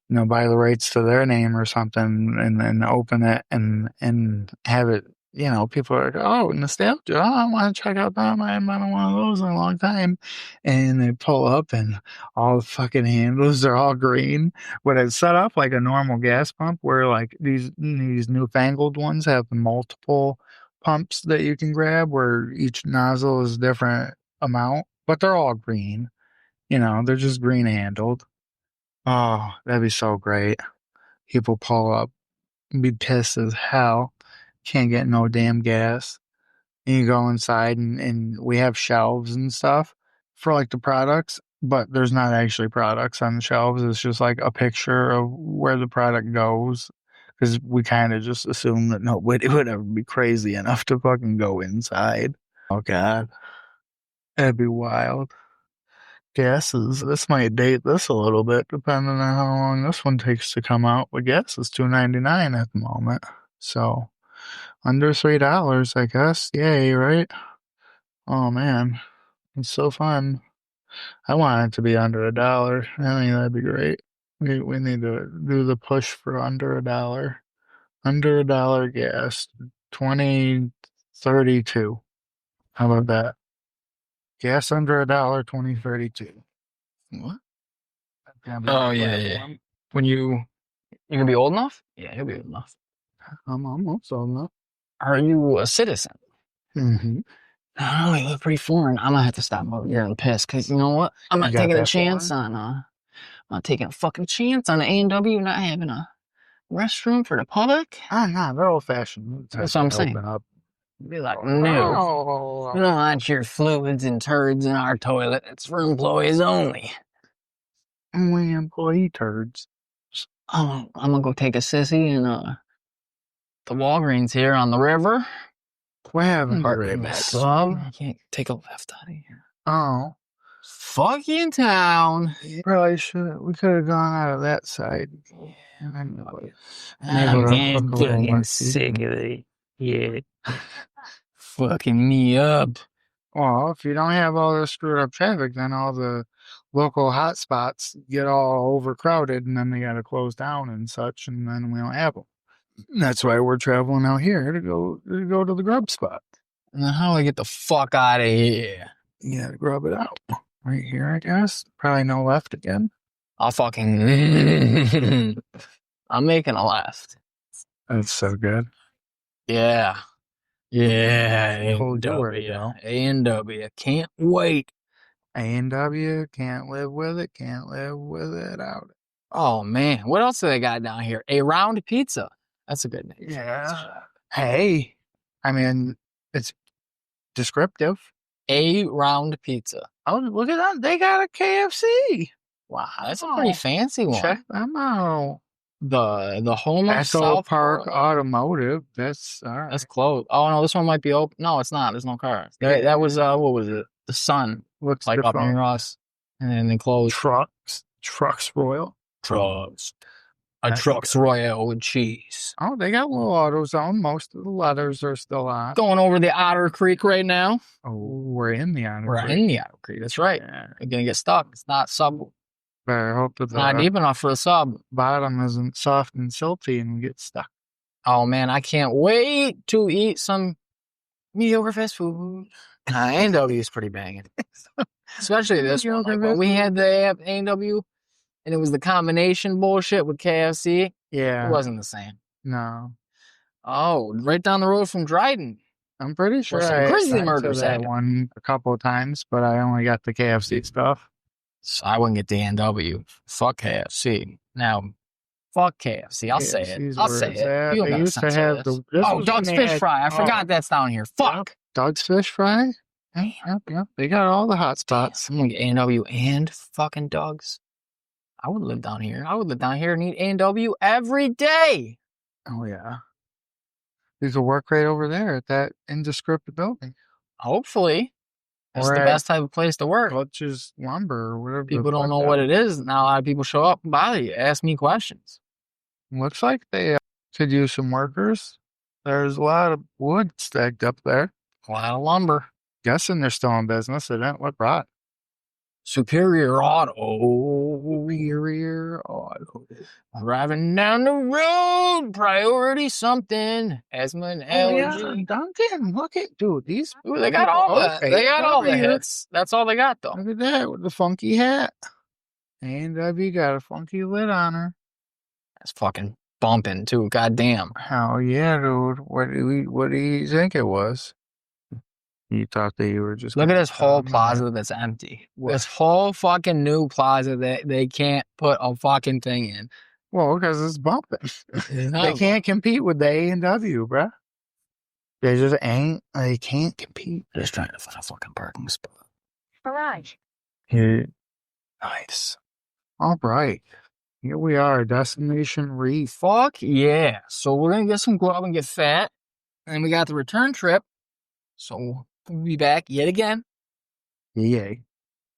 buy the rights to their name or something and then open it and have it, people are like, oh, nostalgia. Oh, I want to check out that. I haven't been one of those in a long time. And they pull up and all the fucking handles are all green. But it's set up like a normal gas pump where like these newfangled ones have multiple pumps that you can grab where each nozzle is different amount, but they're all green. They're just green handled. Oh, that'd be so great. People pull up, be pissed as hell. Can't get no damn gas. And you go inside and we have shelves and stuff for like the products, but there's not actually products on the shelves. It's just like a picture of where the product goes. Because we kind of just assume that nobody would ever be crazy enough to fucking go inside. Oh, God. That'd be wild. Gases. This might date this a little bit, depending on how long this one takes to come out. But gas is $2.99 at the moment, so under $3, I guess. Yay, right? Oh man, it's so fun. I want it to be under $1. I think that'd be great. We need to do the push for under $1. Under $1 gas. 2032. How about that? Gas under $1. 2032. What? Gonna be Oh the yeah, yeah. platform. When you gonna be old enough? Yeah, you'll be old enough. I'm almost old enough. Are you a citizen? Mm-hmm. I don't know, you look pretty foreign. I'm gonna have to stop over here and piss, because you know what? I'm You not got taking a that chance foreign? on I'm not taking a fucking chance on the A&W not having a restroom for the public. Ah, nah, they're old fashioned. That's what I'm saying. Open up. Be like, no. Oh, We don't want your fluids and turds in our toilet. It's for employees only. we employee turds. I'm gonna go take a sissy in the Walgreens here on the river. We're having Part right in the back. sub. I can't take a left out of here. Oh, Fucking town. probably should. We could have gone out of that side. I'm Neighborhood getting look a little fucking messy. sick of it. Yeah. Fucking me up. Well, if you don't have all the screwed up traffic, then all the local hot spots get all overcrowded, and then they got to close down and such, and then we don't have them. That's why we're traveling out here to go to the grub spot. And then how do I get the fuck out of here? You gotta grub it out. Right here, I guess. Probably no left again. I'll fucking... I'm making a left. That's so good. Yeah. Yeah. Told you where to go. A&W. Can't wait. A&W, can't live with it, can't live without it. Oh, man. What else do they got down here? A Round Pizza. That's a good name. Yeah. Hey, I mean, it's descriptive. A Round Pizza. Oh, look at that. They got a KFC. Wow, that's a pretty fancy one. Check them out. The home of Echo South Park Florida. Automotive. That's all right. That's closed. Oh no, this one might be open. No, it's not. There's no cars. That was what was it? The Sun, Looks like up near us, and then they closed. Trucks Royal. Trucks. A Trucks Royale with cheese. Oh, they got little AutoZone. Most of the letters are still on. Going over the Otter Creek right now. Oh, we're in the Otter We're Creek. in the Otter Creek. That's right. Yeah. You're gonna get stuck. It's not sub. Better hope that It's not deep enough for the sub. bottom isn't soft and silty and we get stuck. Oh man, I can't wait to eat some mediocre fast food. A&W is pretty banging. Especially this one. Like when we had the A&W and it was the combination bullshit with KFC, Yeah. it wasn't the same. No. Oh, right down the road from Dryden. I'm pretty sure some I grizzly went to murders that happened. one a couple of times, but I only got the KFC stuff. So I wouldn't get the A&W. Fuck KFC. Now, fuck KFC. I'll say it. KFC's I'll where say it's it. at. You don't They gotta used to censor have this. this Oh, was Doug's when they Fish had- Fry. I forgot that's down here. Fuck. Doug's Fish Fry? Yep. They got all the hot spots. I'm gonna get A&W and fucking Doug's. I would live down here. I would live down here and eat A&W every day. Oh, yeah. You could work right over there at that indescript building. Hopefully. It's Or the at best type of place to work. Clutch's Lumber or whatever. People don't know what it is. Now a lot of people show up and bother you, ask me questions. Looks like they could use some workers. There's a lot of wood stacked up there. A lot of lumber. Guessing they're still in business. They didn't look right. Superior Auto. Superior Auto. Driving down the road, priority something. Asthma and Oh yeah, allergy. Duncan. Look at dude. These Ooh, they got people. all the Okay, they got all the W. hits. That's all they got though. Look at that with the funky hat. And W got a funky lid on her. That's fucking bumping too. Goddamn. Hell yeah, dude. What do you think it was? You thought they were just Look at gonna this whole plaza that's empty. What? This whole fucking new plaza that they can't put a fucking thing in. Well, because it's bumping. They No. can't compete with the A&W, bruh. They just ain't. They can't compete. Just trying to find a fucking parking spot. Garage. Here. Nice. All right. Here we are, Destination Reef. Fuck yeah. So we're gonna get some grub and get fat. And we got the return trip. So we'll be back yet again. Yay.